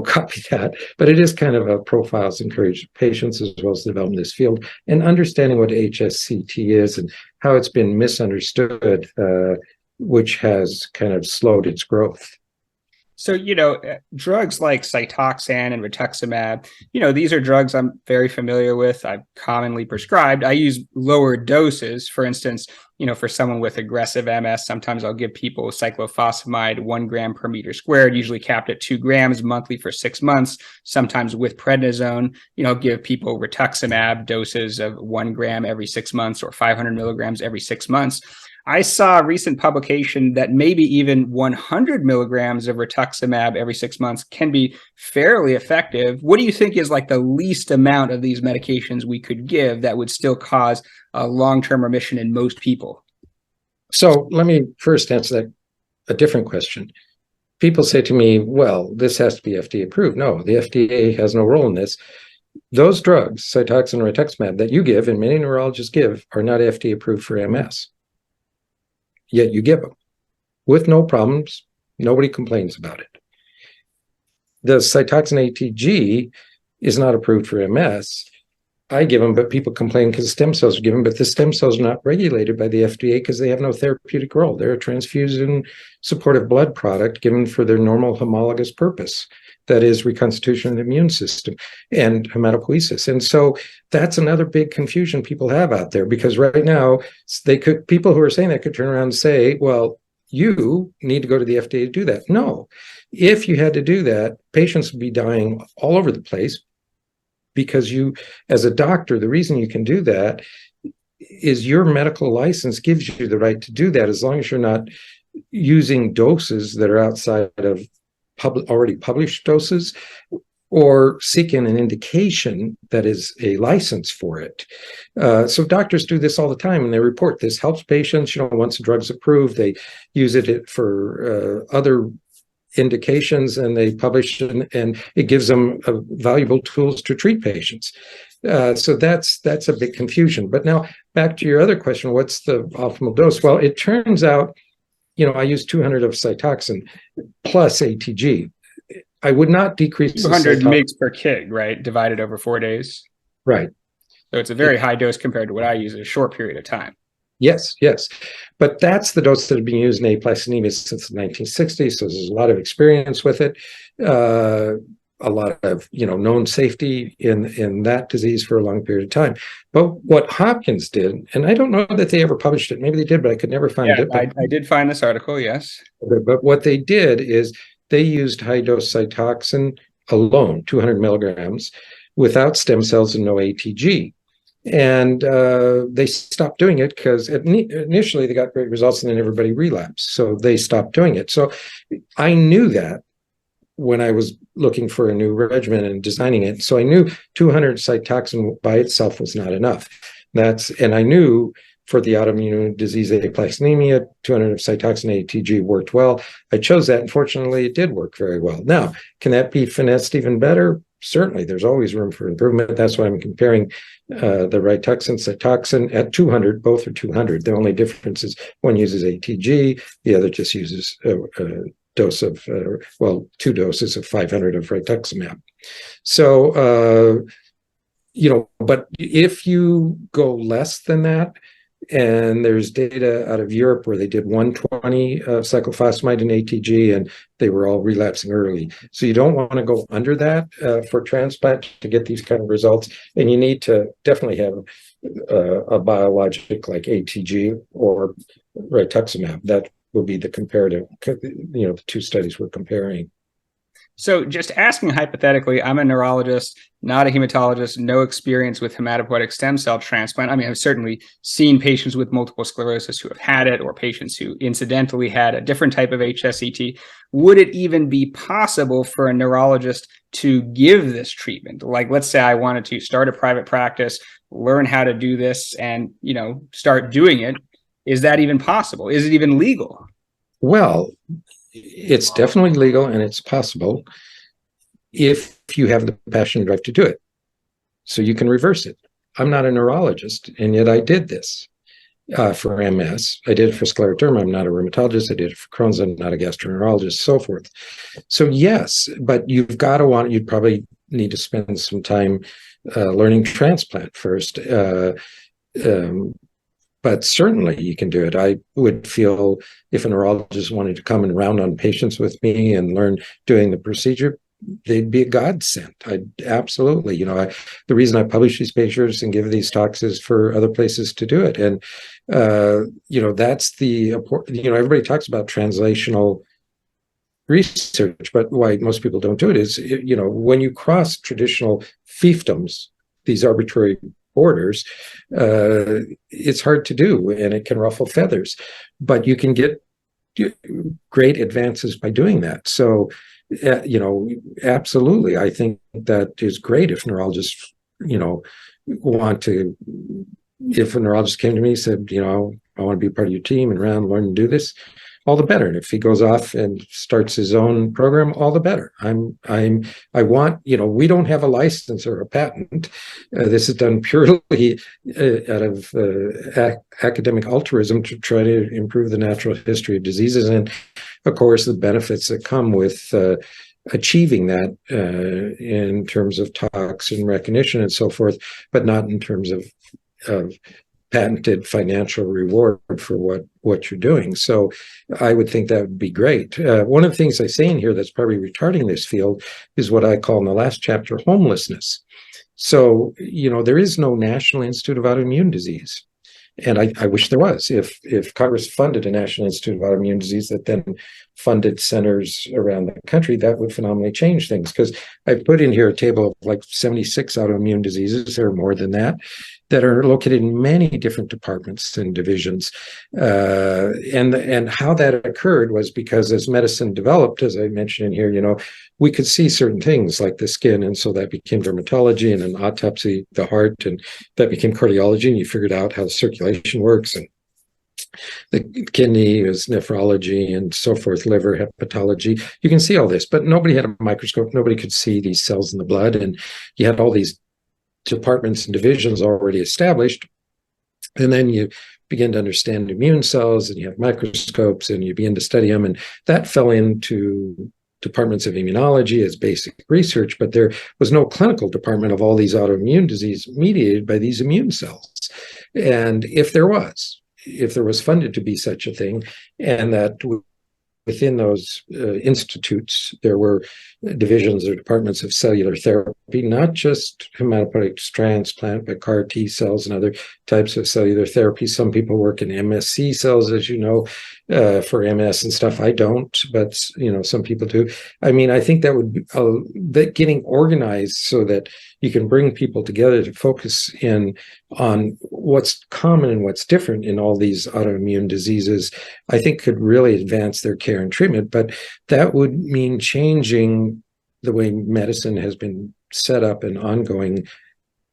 copy that, but it is kind of a profiles encourage patients as well as the development of this field and understanding what HSCT is and how it's been misunderstood, which has kind of slowed its growth. So, drugs like Cytoxan and rituximab, these are drugs I'm very familiar with. I've commonly prescribed. I use lower doses. For instance, for someone with aggressive MS, sometimes I'll give people cyclophosphamide 1 gram per meter squared, usually capped at 2 grams monthly for 6 months. Sometimes with prednisone, give people rituximab doses of 1 gram every 6 months or 500 milligrams every 6 months. I saw a recent publication that maybe even 100 milligrams of rituximab every 6 months can be fairly effective. What do you think is like the least amount of these medications we could give that would still cause a long-term remission in most people? So let me first answer a different question. People say to me, well, this has to be FDA approved. No, the FDA has no role in this. Those drugs, Cytoxan and rituximab, that you give and many neurologists give are not FDA approved for MS. Yet you give them with no problems. Nobody complains about it. The Cytoxan ATG is not approved for MS. I give them, but people complain because stem cells are given, but the stem cells are not regulated by the FDA because they have no therapeutic role. They're a transfusion supportive blood product given for their normal homologous purpose. That is reconstitution of the immune system and hematopoiesis. And so that's another big confusion people have out there, because right now people who are saying that could turn around and say, well, you need to go to the FDA to do that. No, if you had to do that, patients would be dying all over the place, because you, as a doctor, the reason you can do that is your medical license gives you the right to do that, as long as you're not using doses that are outside of already published doses, or seeking an indication that is a license for it. So doctors do this all the time, and they report this helps patients. Once a drug's approved, they use it for other indications, and they publish it, and it gives them valuable tools to treat patients. So that's a big confusion. But now back to your other question, what's the optimal dose? Well, it turns out, I use 200 of Cytoxan plus ATG. I would not decrease 200 mg per kg, right? Divided over 4 days. Right. So it's a very high dose compared to what I use in a short period of time. Yes. But that's the dose that has been used in aplastic since the 1960s. So there's a lot of experience with it. A lot of known safety in that disease for a long period of time. But what Hopkins did, and I don't know that they ever published it, maybe they did, but I could never find it. I did find this article, yes. But what they did is they used high dose Cytoxan alone, 200 milligrams, without stem cells and no ATG. And they stopped doing it because initially they got great results, and then everybody relapsed. So they stopped doing it. So I knew that when I was looking for a new regimen and designing it. So I knew 200 Cytoxan by itself was not enough. And I knew for the autoimmune disease aplastemia, 200 of Cytoxin ATG worked well. I chose that. Unfortunately, it did work very well. Now, can that be finessed even better? Certainly, there's always room for improvement. That's why I'm comparing the Rituxan, Cytoxin at 200. Both are 200. The only difference is one uses ATG, the other just uses a dose of, 2 doses of 500 of rituximab. So, but if you go less than that, and there's data out of Europe where they did 120 cyclophosphamide and ATG, and they were all relapsing early. So you don't want to go under that for transplant to get these kind of results. And you need to definitely have a biologic like ATG or rituximab. That will be the comparative, the two studies we're comparing. So just asking hypothetically, I'm a neurologist, not a hematologist, no experience with hematopoietic stem cell transplant. I mean, I've certainly seen patients with multiple sclerosis who have had it, or patients who incidentally had a different type of HSCT. Would it even be possible for a neurologist to give this treatment? Like, let's say I wanted to start a private practice, learn how to do this, and, start doing it. Is that even possible? Is it even legal? Well, it's definitely legal and it's possible if you have the passion and drive to do it. So you can reverse it. I'm not a neurologist, and yet I did this for MS. I did it for scleroderma. I'm not a rheumatologist. I did it for Crohn's. I'm not a gastroenterologist, so forth. So yes, but you'd probably need to spend some time learning transplant first. But certainly you can do it. I would feel if a neurologist wanted to come and round on patients with me and learn doing the procedure, they'd be a godsend. Absolutely. The reason I publish these papers and give these talks is for other places to do it. And, that's the important, everybody talks about translational research, but why most people don't do it is, when you cross traditional fiefdoms, these arbitrary borders, it's hard to do, and it can ruffle feathers, but you can get great advances by doing that. So, absolutely, I think that is great if neurologists, if a neurologist came to me and said, I want to be part of your team and learn to do this, all the better. And if he goes off and starts his own program, all the better. I want, we don't have a license or a patent. This is done purely out of academic altruism to try to improve the natural history of diseases. And of course, the benefits that come with achieving that in terms of talks and recognition and so forth, but not in terms of patented financial reward for what you're doing. So I would think that would be great. One of the things I say in here that's probably retarding this field is what I call in the last chapter, homelessness. So, there is no National Institute of Autoimmune Disease. And I wish there was. If Congress funded a National Institute of Autoimmune Disease that then funded centers around the country, that would phenomenally change things. Because I put in here a table of like 76 autoimmune diseases, or more than that are located in many different departments and divisions. And how that occurred was because as medicine developed, as I mentioned in here, we could see certain things like the skin. And so that became dermatology, and an autopsy, the heart, and that became cardiology. And you figured out how the circulation works, and the kidney is nephrology and so forth, liver, hepatology. You can see all this, but nobody had a microscope. Nobody could see these cells in the blood. And you had all these departments and divisions already established. And then you begin to understand immune cells, and you have microscopes, and you begin to study them. And that fell into departments of immunology as basic research, but there was no clinical department of all these autoimmune disease mediated by these immune cells. And if there was funded to be such a thing, and that within those institutes, there were divisions or departments of cellular therapy, not just hematopoietic transplant, but CAR T cells and other types of cellular therapy. Some people work in MSC cells, as you know, for MS and stuff. I don't, but some people do. I mean, I think that would be that getting organized so that you can bring people together to focus in on what's common and what's different in all these autoimmune diseases, I think could really advance their care and treatment. But that would mean changing the way medicine has been set up and ongoing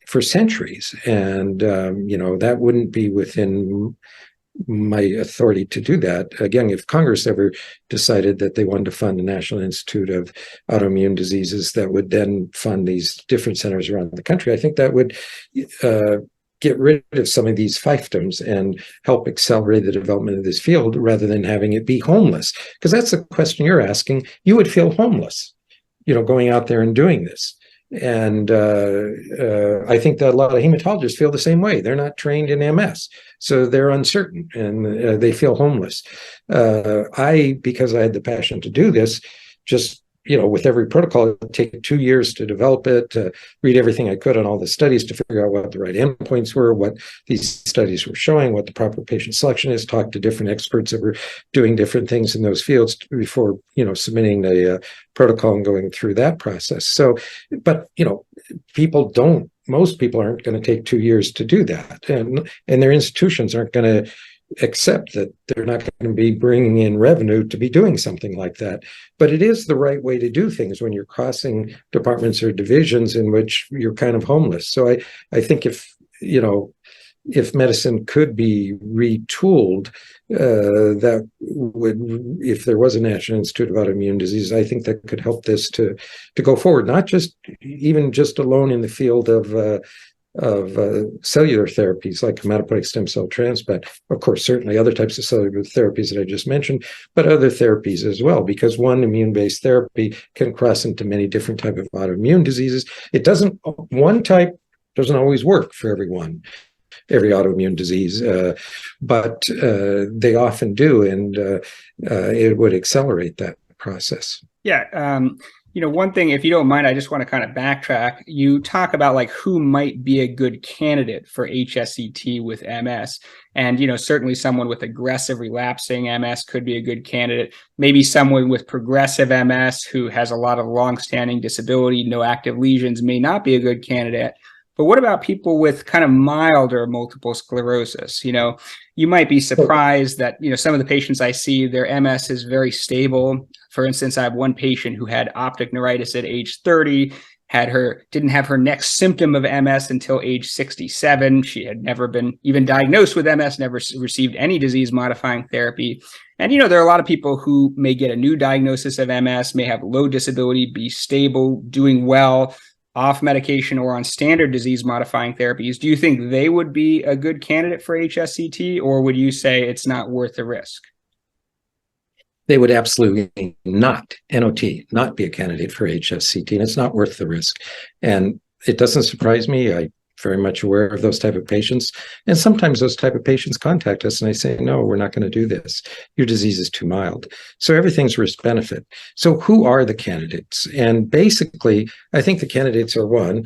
for centuries. And, that wouldn't be within my authority to do that. Again, if Congress ever decided that they wanted to fund the National Institute of Autoimmune Diseases that would then fund these different centers around the country, I think that would get rid of some of these fiefdoms and help accelerate the development of this field rather than having it be homeless. Because that's the question you're asking. You would feel homeless, going out there and doing this. And I think that a lot of hematologists feel the same way. They're not trained in MS, so they're uncertain and they feel homeless. Because I had the passion to do this, just with every protocol, it would take 2 years to develop it, to read everything I could on all the studies to figure out what the right endpoints were, what these studies were showing, what the proper patient selection is, talk to different experts that were doing different things in those fields before, submitting the protocol and going through that process. So, but, most people aren't going to take 2 years to do that. And their institutions aren't going to accept that they're not going to be bringing in revenue to be doing something like that. But it is the right way to do things when you're crossing departments or divisions in which you're kind of homeless. So I think if medicine could be retooled, that would, if there was a National Institute of Autoimmune Diseases, I think that could help this to go forward, not just alone in the field of cellular therapies like hematopoietic stem cell transplant. Of course, certainly other types of cellular therapies that I just mentioned, but other therapies as well, because one immune-based therapy can cross into many different types of autoimmune diseases. One type doesn't always work for every autoimmune disease, but they often do, and it would accelerate that process. Yeah. One thing, if you don't mind, I just want to kind of backtrack. You talk about who might be a good candidate for HSCT with MS. And, certainly someone with aggressive relapsing MS could be a good candidate. Maybe someone with progressive MS who has a lot of longstanding disability, no active lesions, may not be a good candidate. But what about people with kind of milder multiple sclerosis? You might be surprised that, some of the patients I see, their MS is very stable. For instance, I have one patient who had optic neuritis at age 30, didn't have her next symptom of MS until age 67. She had never been even diagnosed with MS, never received any disease-modifying therapy. And, there are a lot of people who may get a new diagnosis of MS, may have low disability, be stable, doing well, off medication or on standard disease-modifying therapies. Do you think they would be a good candidate for HSCT, or would you say it's not worth the risk? They would absolutely not be a candidate for HSCT, and it's not worth the risk. And it doesn't surprise me. I'm very much aware of those type of patients. And sometimes those type of patients contact us and they say, no, we're not going to do this. Your disease is too mild. So everything's risk-benefit. So who are the candidates? And basically, I think the candidates are one,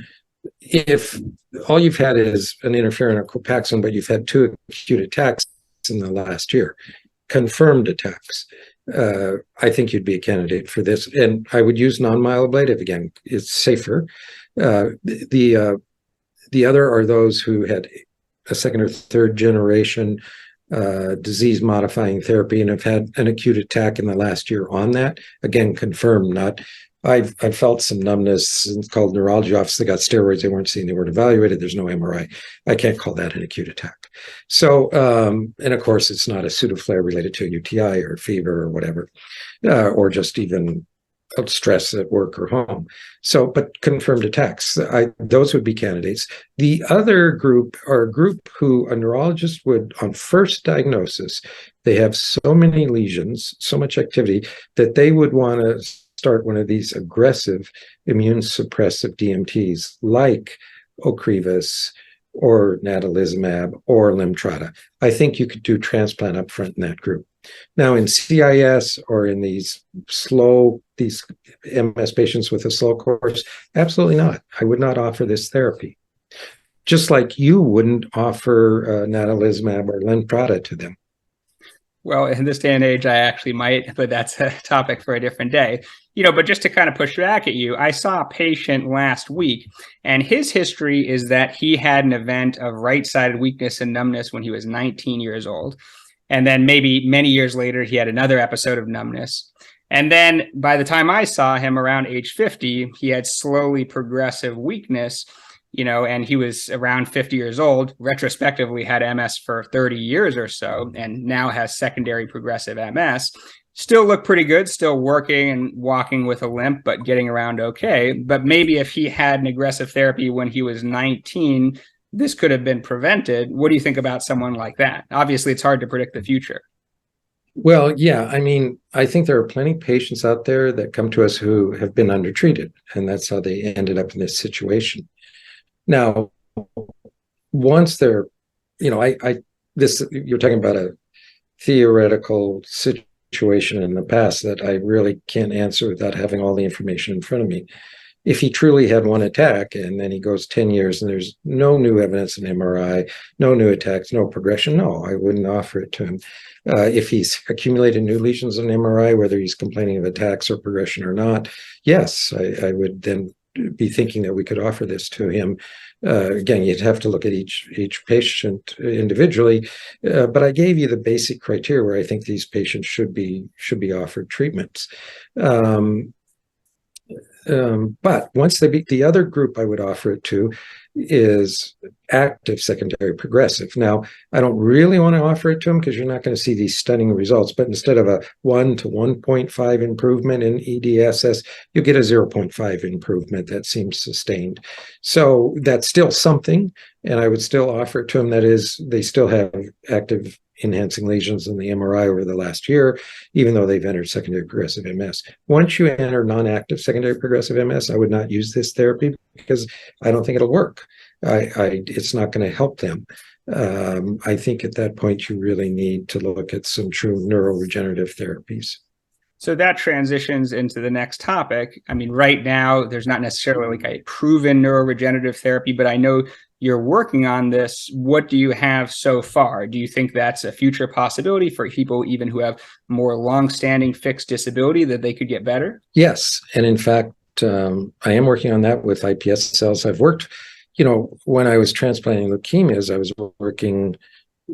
if all you've had is an interferon or Copaxone, but you've had 2 acute attacks in the last year, confirmed attacks, I think you'd be a candidate for this. And I would use non-myeloablative. Again, it's safer. The other are those who had a second or third generation disease-modifying therapy and have had an acute attack in the last year on that. Again, confirmed, not. I've felt some numbness. It's called neurology office. They got steroids. They weren't seen. They weren't evaluated. There's no MRI. I can't call that an acute attack. So, and of course, it's not a pseudoflare related to a UTI or fever or whatever, or just even stress at work or home. So, but confirmed attacks, those would be candidates. The other group are a group who a neurologist would, on first diagnosis, they have so many lesions, so much activity, that they would want to start one of these aggressive immune suppressive DMTs like Ocrevus or natalizumab or Lemtrada. I think you could do transplant up front in that group. Now in CIS or in these MS patients with a slow course, absolutely not. I would not offer this therapy. Just like you wouldn't offer natalizumab or Lemtrada to them. Well, in this day and age, I actually might, but that's a topic for a different day. But just to kind of push back at you, I saw a patient last week, and his history is that he had an event of right-sided weakness and numbness when he was 19 years old. And then maybe many years later, he had another episode of numbness. And then by the time I saw him around age 50, he had slowly progressive weakness. and he was around 50 years old, retrospectively had MS for 30 years or so, and now has secondary progressive MS. Still look pretty good, still working and walking with a limp, but getting around okay. But maybe if he had an aggressive therapy when he was 19, this could have been prevented. What do you think about someone like that? Obviously, it's hard to predict the future. Well, yeah, I mean, I think there are plenty of patients out there that come to us who have been undertreated, and that's how they ended up in this situation. Now, once they're, you're talking about a theoretical situation in the past that I really can't answer without having all the information in front of me. If he truly had one attack and then he goes 10 years and there's no new evidence in MRI, no new attacks, no progression, no, I wouldn't offer it to him. If he's accumulated new lesions in MRI, whether he's complaining of attacks or progression or not, yes, I would then be thinking that we could offer this to him. Again, you'd have to look at each patient individually, but I gave you the basic criteria where I think these patients should be offered treatments. But once they beat the other group I would offer it to is active secondary progressive. Now, I don't really want to offer it to them because you're not going to see these stunning results, but instead of a 1 to 1.5 improvement in EDSS, you'll get a 0.5 improvement that seems sustained. So that's still something, and I would still offer it to them. That is, they still have active enhancing lesions in the MRI over the last year, even though they've entered secondary progressive MS. Once you enter non-active secondary progressive MS, I would not use this therapy because I don't think it'll work. It's not going to help them. I think at that point, you really need to look at some true neuroregenerative therapies. So that transitions into the next topic. I mean, right now, there's not necessarily like a proven neuroregenerative therapy, but I know you're working on this. What do you have so far? Do you think that's a future possibility for people even who have more long-standing fixed disability that they could get better? Yes. And in fact, I am working on that with iPS cells. I've worked, when I was transplanting leukemias, I was working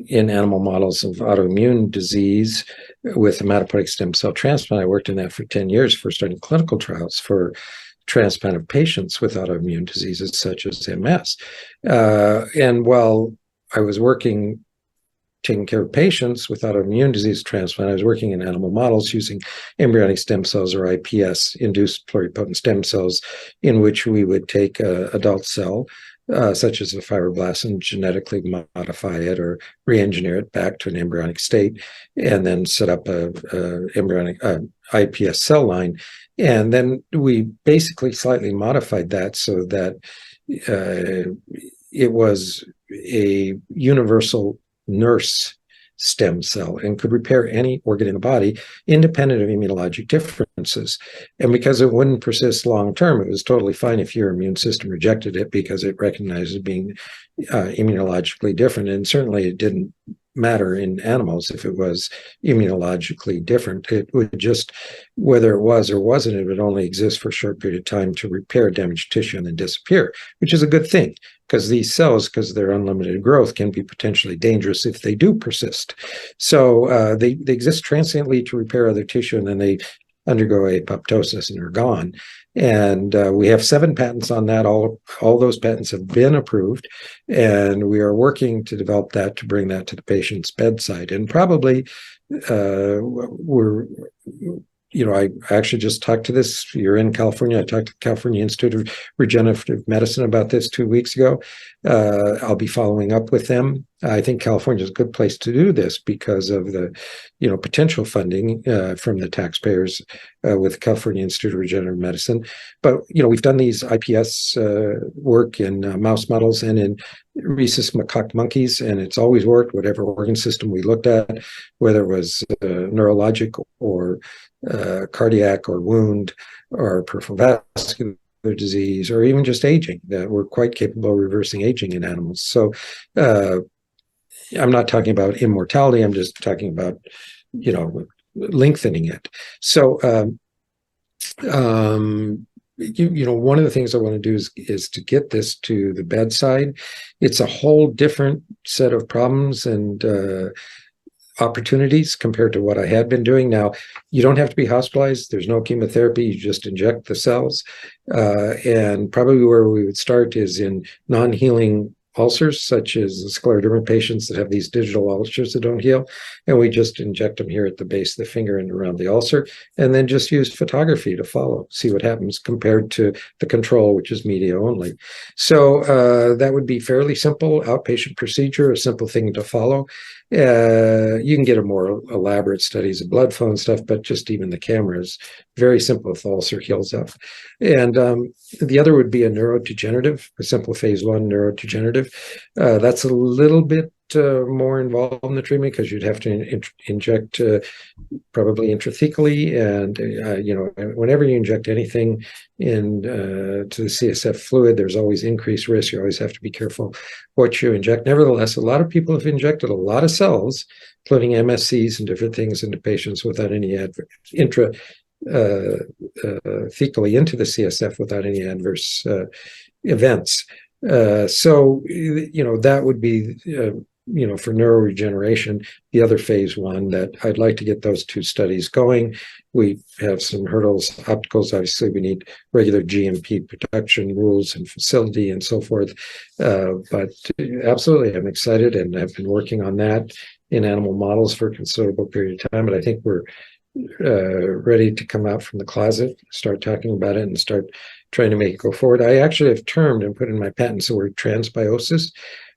in animal models of autoimmune disease with hematopoietic stem cell transplant. I worked in that for 10 years for starting clinical trials for transplant of patients with autoimmune diseases such as MS. And while I was taking care of patients with autoimmune disease transplant, I was working in animal models using embryonic stem cells or iPS, induced pluripotent stem cells, in which we would take an adult cell, such as a fibroblast, and genetically modify it or re-engineer it back to an embryonic state, and then set up a embryonic iPS cell line. And then we basically slightly modified that so that it was a universal nurse stem cell and could repair any organ in the body independent of immunologic differences. And because it wouldn't persist long term, it was totally fine if your immune system rejected it because it recognized it being immunologically different. And certainly it didn't matter in animals if it was immunologically different. It would just, whether it was or wasn't, it would only exist for a short period of time to repair damaged tissue and then disappear, which is a good thing because these cells, because they're unlimited growth, can be potentially dangerous if they do persist. So they exist transiently to repair other tissue, and then they undergo apoptosis and are gone. And we have 7 patents on that. All those patents have been approved, and we are working to develop that to bring that to the patient's bedside. And probably I actually just talked to this. You're in California. I talked to the California Institute of Regenerative Medicine about this 2 weeks ago. I'll be following up with them. I think California is a good place to do this because of the, potential funding from the taxpayers with California Institute of Regenerative Medicine. But, we've done these iPS work in mouse models and in rhesus macaque monkeys, and it's always worked, whatever organ system we looked at, whether it was neurologic or cardiac or wound or peripheral vascular disease or even just aging, that we're quite capable of reversing aging in animals. So I'm not talking about immortality. I'm just talking about, lengthening it. So, one of the things I want to do is to get this to the bedside. It's a whole different set of problems and opportunities compared to what I had been doing. Now, you don't have to be hospitalized. There's no chemotherapy. You just inject the cells. And probably where we would start is in non-healing ulcers, such as the scleroderma patients that have these digital ulcers that don't heal. And we just inject them here at the base of the finger and around the ulcer, and then just use photography to follow, see what happens compared to the control, which is media only. So that would be fairly simple outpatient procedure, a simple thing to follow. You can get a more elaborate studies of blood flow and stuff, but just even the camera is very simple if the ulcer heals up. And the other would be a neurodegenerative, a simple phase 1 neurodegenerative. That's a little bit more involved in the treatment because you'd have to inject probably intrathecally, and whenever you inject anything in to the CSF fluid, there's always increased risk. You always have to be careful what you inject. Nevertheless, a lot of people have injected a lot of cells, including MSCs and different things, into patients without any thecally into the CSF without any adverse events. So that would be for neuroregeneration, the other phase 1 that I'd like to get those 2 studies going. We have some hurdles, obstacles. Obviously, we need regular GMP production rules and facility and so forth. But absolutely, I'm excited, and I've been working on that in animal models for a considerable period of time. But I think we're ready to come out from the closet, start talking about it, and start trying to make it go forward. I actually have termed and put in my patents the word transbiosis,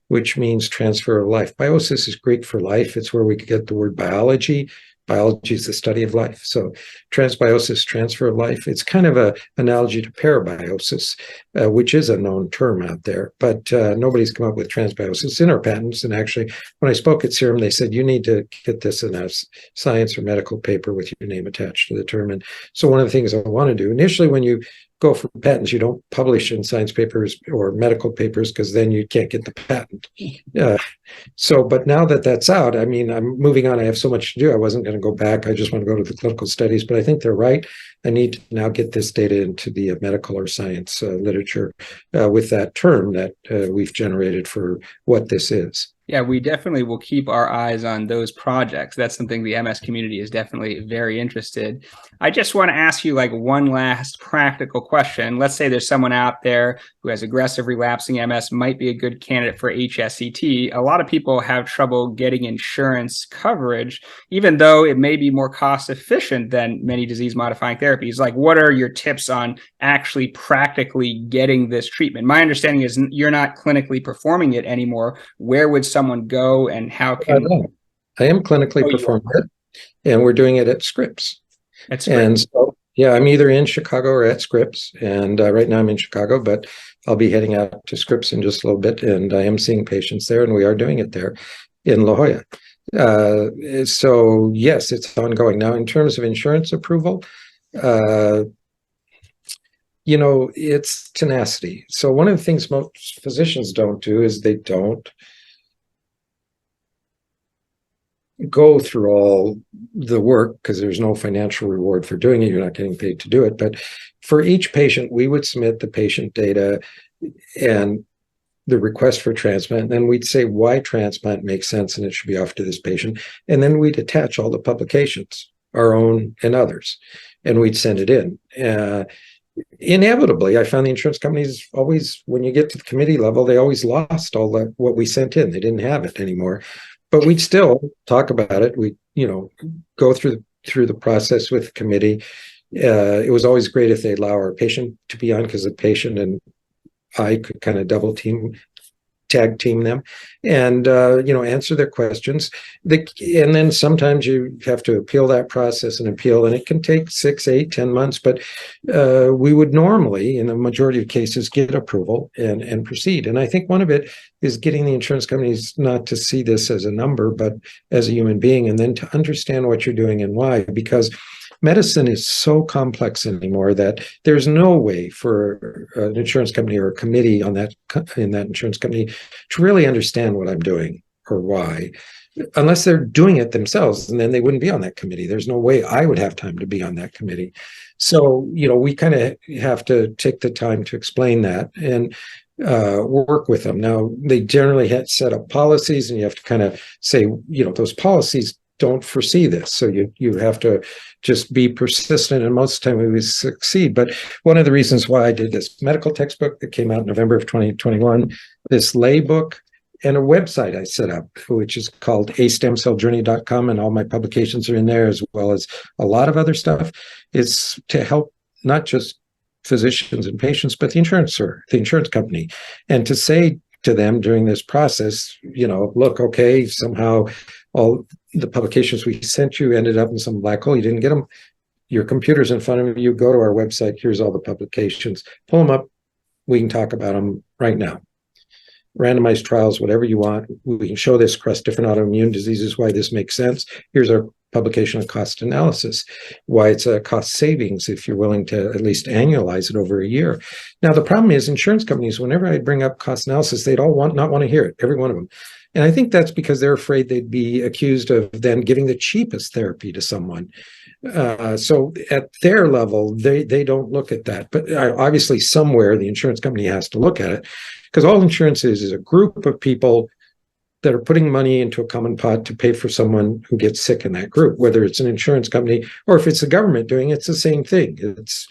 which means transfer of life. Biosis is Greek for life. It's where we get the word biology. Biology is the study of life. So transbiosis, transfer of life. It's kind of an analogy to parabiosis, which is a known term out there, but nobody's come up with transbiosis in our patents. And actually, when I spoke at Serum, they said, you need to get this in a science or medical paper with your name attached to the term. And so one of the things I want to do, initially when you go for patents, you don't publish in science papers or medical papers because then you can't get the patent. But now that that's out, I mean, I'm moving on. I have so much to do. I wasn't going to go back. I just want to go to the clinical studies, but I think they're right. I need to now get this data into the medical or science literature with that term that we've generated for what this is. Yeah, we definitely will keep our eyes on those projects. That's something the MS community is definitely very interested. I just want to ask you one last practical question. Let's say there's someone out there who has aggressive relapsing MS, might be a good candidate for HSCT. A lot of people have trouble getting insurance coverage, even though it may be more cost efficient than many disease modifying therapies. What are your tips on actually practically getting this treatment? My understanding is you're not clinically performing it anymore. Where would someone go, and how can I am clinically performing it, and we're doing it at Scripps. And so, yeah, I'm either in Chicago or at Scripps, and right now I'm in Chicago, but I'll be heading out to Scripps in just a little bit, and I am seeing patients there, and we are doing it there in La Jolla. So yes, it's ongoing. Now, in terms of insurance approval, it's tenacity. So one of the things most physicians don't do is they don't go through all the work because there's no financial reward for doing it. You're not getting paid to do it. But for each patient, we would submit the patient data and the request for transplant. And then we'd say why transplant makes sense and it should be offered to this patient. And then we'd attach all the publications, our own and others, and we'd send it in. Inevitably, I found the insurance companies always, when you get to the committee level, they always lost all what we sent in. They didn't have it anymore. But we'd still talk about it. We, go through the process with the committee. It was always great if they allow our patient to be on, because the patient and I could kind of tag team them and, answer their questions. And then sometimes you have to appeal that process and it can take 6, 8, 10 months, but we would normally, in the majority of cases, get approval and proceed. And I think one of it is getting the insurance companies not to see this as a number, but as a human being, and then to understand what you're doing and why, because medicine is so complex anymore that there's no way for an insurance company or a committee in that insurance company to really understand what I'm doing or why, unless they're doing it themselves, and then they wouldn't be on that committee. There's no way I would have time to be on that committee. So, we kind of have to take the time to explain that and work with them. Now, they generally set up policies, and you have to kind of say, those policies don't foresee this. So you have to just be persistent, and most of the time we will succeed. But one of the reasons why I did this medical textbook that came out in November of 2021, this lay book, and a website I set up, which is called astemcelljourney.com, and all my publications are in there, as well as a lot of other stuff, is to help not just physicians and patients, but the insurance company, and to say to them during this process, look, okay, somehow all the publications we sent you ended up in some black hole. You didn't get them. Your computer's in front of you. Go to our website. Here's all the publications. Pull them up. We can talk about them right now. Randomized trials, whatever you want. We can show this across different autoimmune diseases, why this makes sense. Here's our publication of cost analysis, why it's a cost savings if you're willing to at least annualize it over a year. Now, the problem is insurance companies, whenever I bring up cost analysis, they'd all not want to hear it, every one of them. And I think that's because they're afraid they'd be accused of then giving the cheapest therapy to someone. So at their level, they don't look at that. But obviously somewhere the insurance company has to look at it, because all insurance is a group of people that are putting money into a common pot to pay for someone who gets sick in that group, whether it's an insurance company or if it's the government doing it, it's the same thing. It's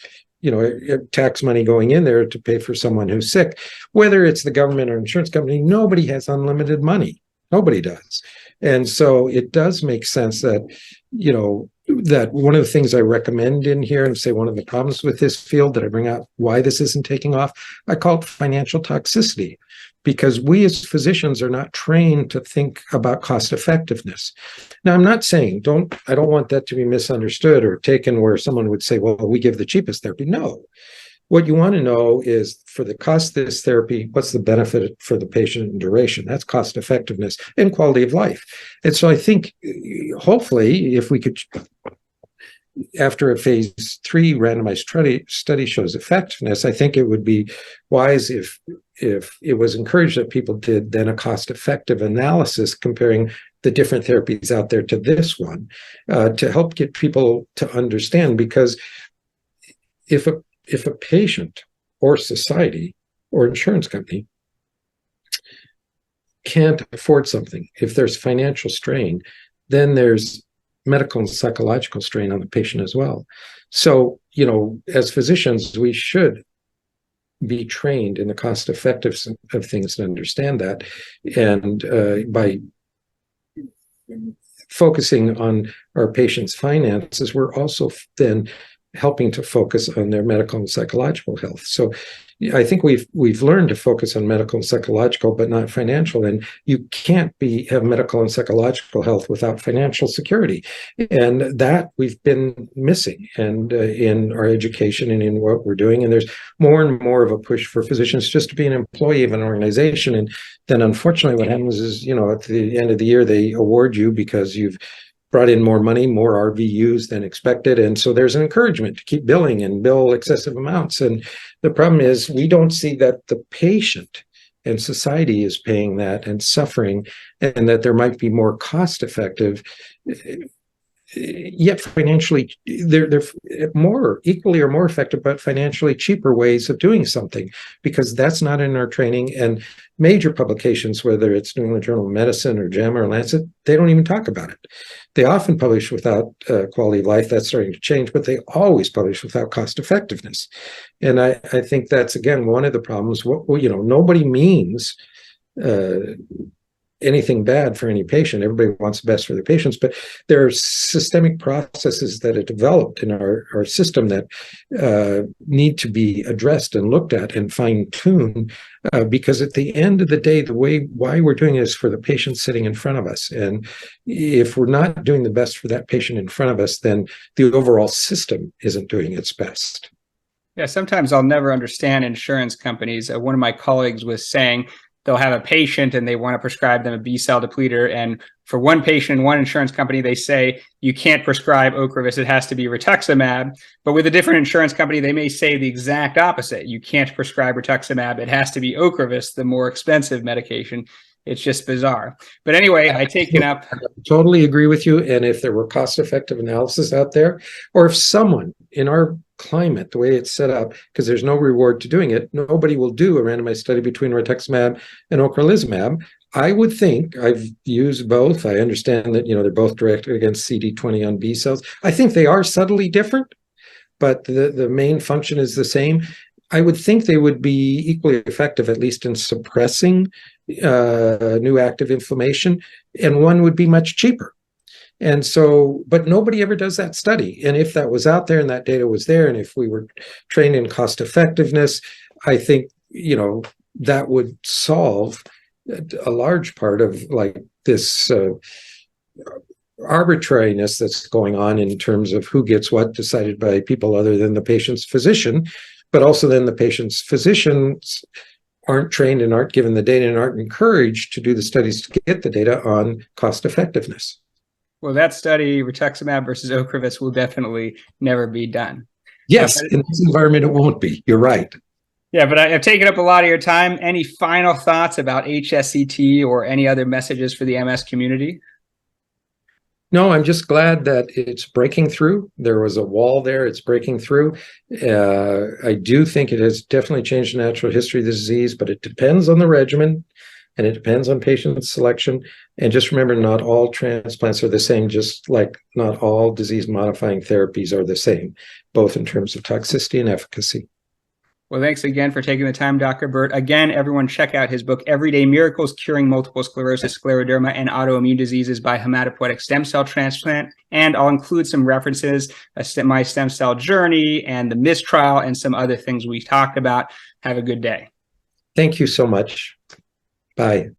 tax money going in there to pay for someone who's sick. Whether it's the government or insurance company, nobody has unlimited money. Nobody does. And so it does make sense that, that one of the things I recommend in here, and say one of the problems with this field that I bring out why this isn't taking off, I call it financial toxicity, because we as physicians are not trained to think about cost effectiveness. Now, I'm not saying, I don't want that to be misunderstood or taken where someone would say, well, we give the cheapest therapy. No. What you want to know is, for the cost of this therapy, what's the benefit for the patient and duration? That's cost effectiveness and quality of life. And so I think, hopefully, if we could, after a phase 3 randomized study shows effectiveness, I think it would be wise if it was encouraged that people did then a cost-effective analysis comparing the different therapies out there to this one, to help get people to understand. Because if a patient or society or insurance company can't afford something, if there's financial strain, then there's medical and psychological strain on the patient as well. So, as physicians, we should be trained in the cost effectiveness of things to understand that. And by focusing on our patients' finances, we're also then helping to focus on their medical and psychological health. So I think we've learned to focus on medical and psychological, but not financial. And you can't have medical and psychological health without financial security. And that we've been missing, and in our education and in what we're doing. And there's more and more of a push for physicians just to be an employee of an organization. And then unfortunately what happens is, at the end of the year, they award you because you've brought in more money, more RVUs than expected. And so there's an encouragement to keep billing and bill excessive amounts. And the problem is we don't see that the patient and society is paying that and suffering, and that there might be more cost-effective, yet financially, they're more equally or more effective, but financially cheaper ways of doing something, because that's not in our training. And major publications, whether it's New England Journal of Medicine or JAMA or Lancet, they don't even talk about it. They often publish without quality of life. That's starting to change, but they always publish without cost effectiveness. And I think that's, again, one of the problems. Nobody means anything bad for any patient. Everybody wants the best for their patients, but there are systemic processes that are developed in our system that need to be addressed and looked at and fine-tuned, because at the end of the day, why we're doing it is for the patient sitting in front of us. And if we're not doing the best for that patient in front of us, then the overall system isn't doing its best. Yeah, sometimes I'll never understand insurance companies. One of my colleagues was saying, they'll have a patient and they want to prescribe them a B-cell depleter. And for one patient in one insurance company, they say, you can't prescribe Ocrevus, it has to be rituximab. But with a different insurance company, they may say the exact opposite. You can't prescribe rituximab, it has to be Ocrevus, the more expensive medication. It's just bizarre. But anyway, I totally agree with you. And if there were cost-effective analysis out there, or if someone in our climate, the way it's set up, because there's no reward to doing it, nobody will do a randomized study between rituximab and ocrelizumab, I would think I've used both. I understand that, they're both directed against CD20 on B cells. I think they are subtly different, but the main function is the same. I would think they would be equally effective, at least in suppressing new active inflammation, and one would be much cheaper. And so, but nobody ever does that study. And if that was out there and that data was there, and if we were trained in cost effectiveness, I think, that would solve a large part of like this arbitrariness that's going on in terms of who gets what decided by people other than the patient's physician, but also then the patient's physicians aren't trained and aren't given the data and aren't encouraged to do the studies to get the data on cost effectiveness. Well, that study, rituximab versus Ocrevus, will definitely never be done. Yes, in this environment, it won't be. You're right. Yeah, but I've taken up a lot of your time. Any final thoughts about HSCT or any other messages for the MS community? No, I'm just glad that it's breaking through. There was a wall there. It's breaking through. I do think it has definitely changed the natural history of the disease, but it depends on the regimen and it depends on patient selection. And just remember, not all transplants are the same, just like not all disease-modifying therapies are the same, both in terms of toxicity and efficacy. Well, thanks again for taking the time, Dr. Burt. Again, everyone check out his book, Everyday Miracles Curing Multiple Sclerosis, Scleroderma, and Autoimmune Diseases by Hematopoietic Stem Cell Transplant. And I'll include some references, my stem cell journey and the MIST trial and some other things we talked about. Have a good day. Thank you so much. Bye.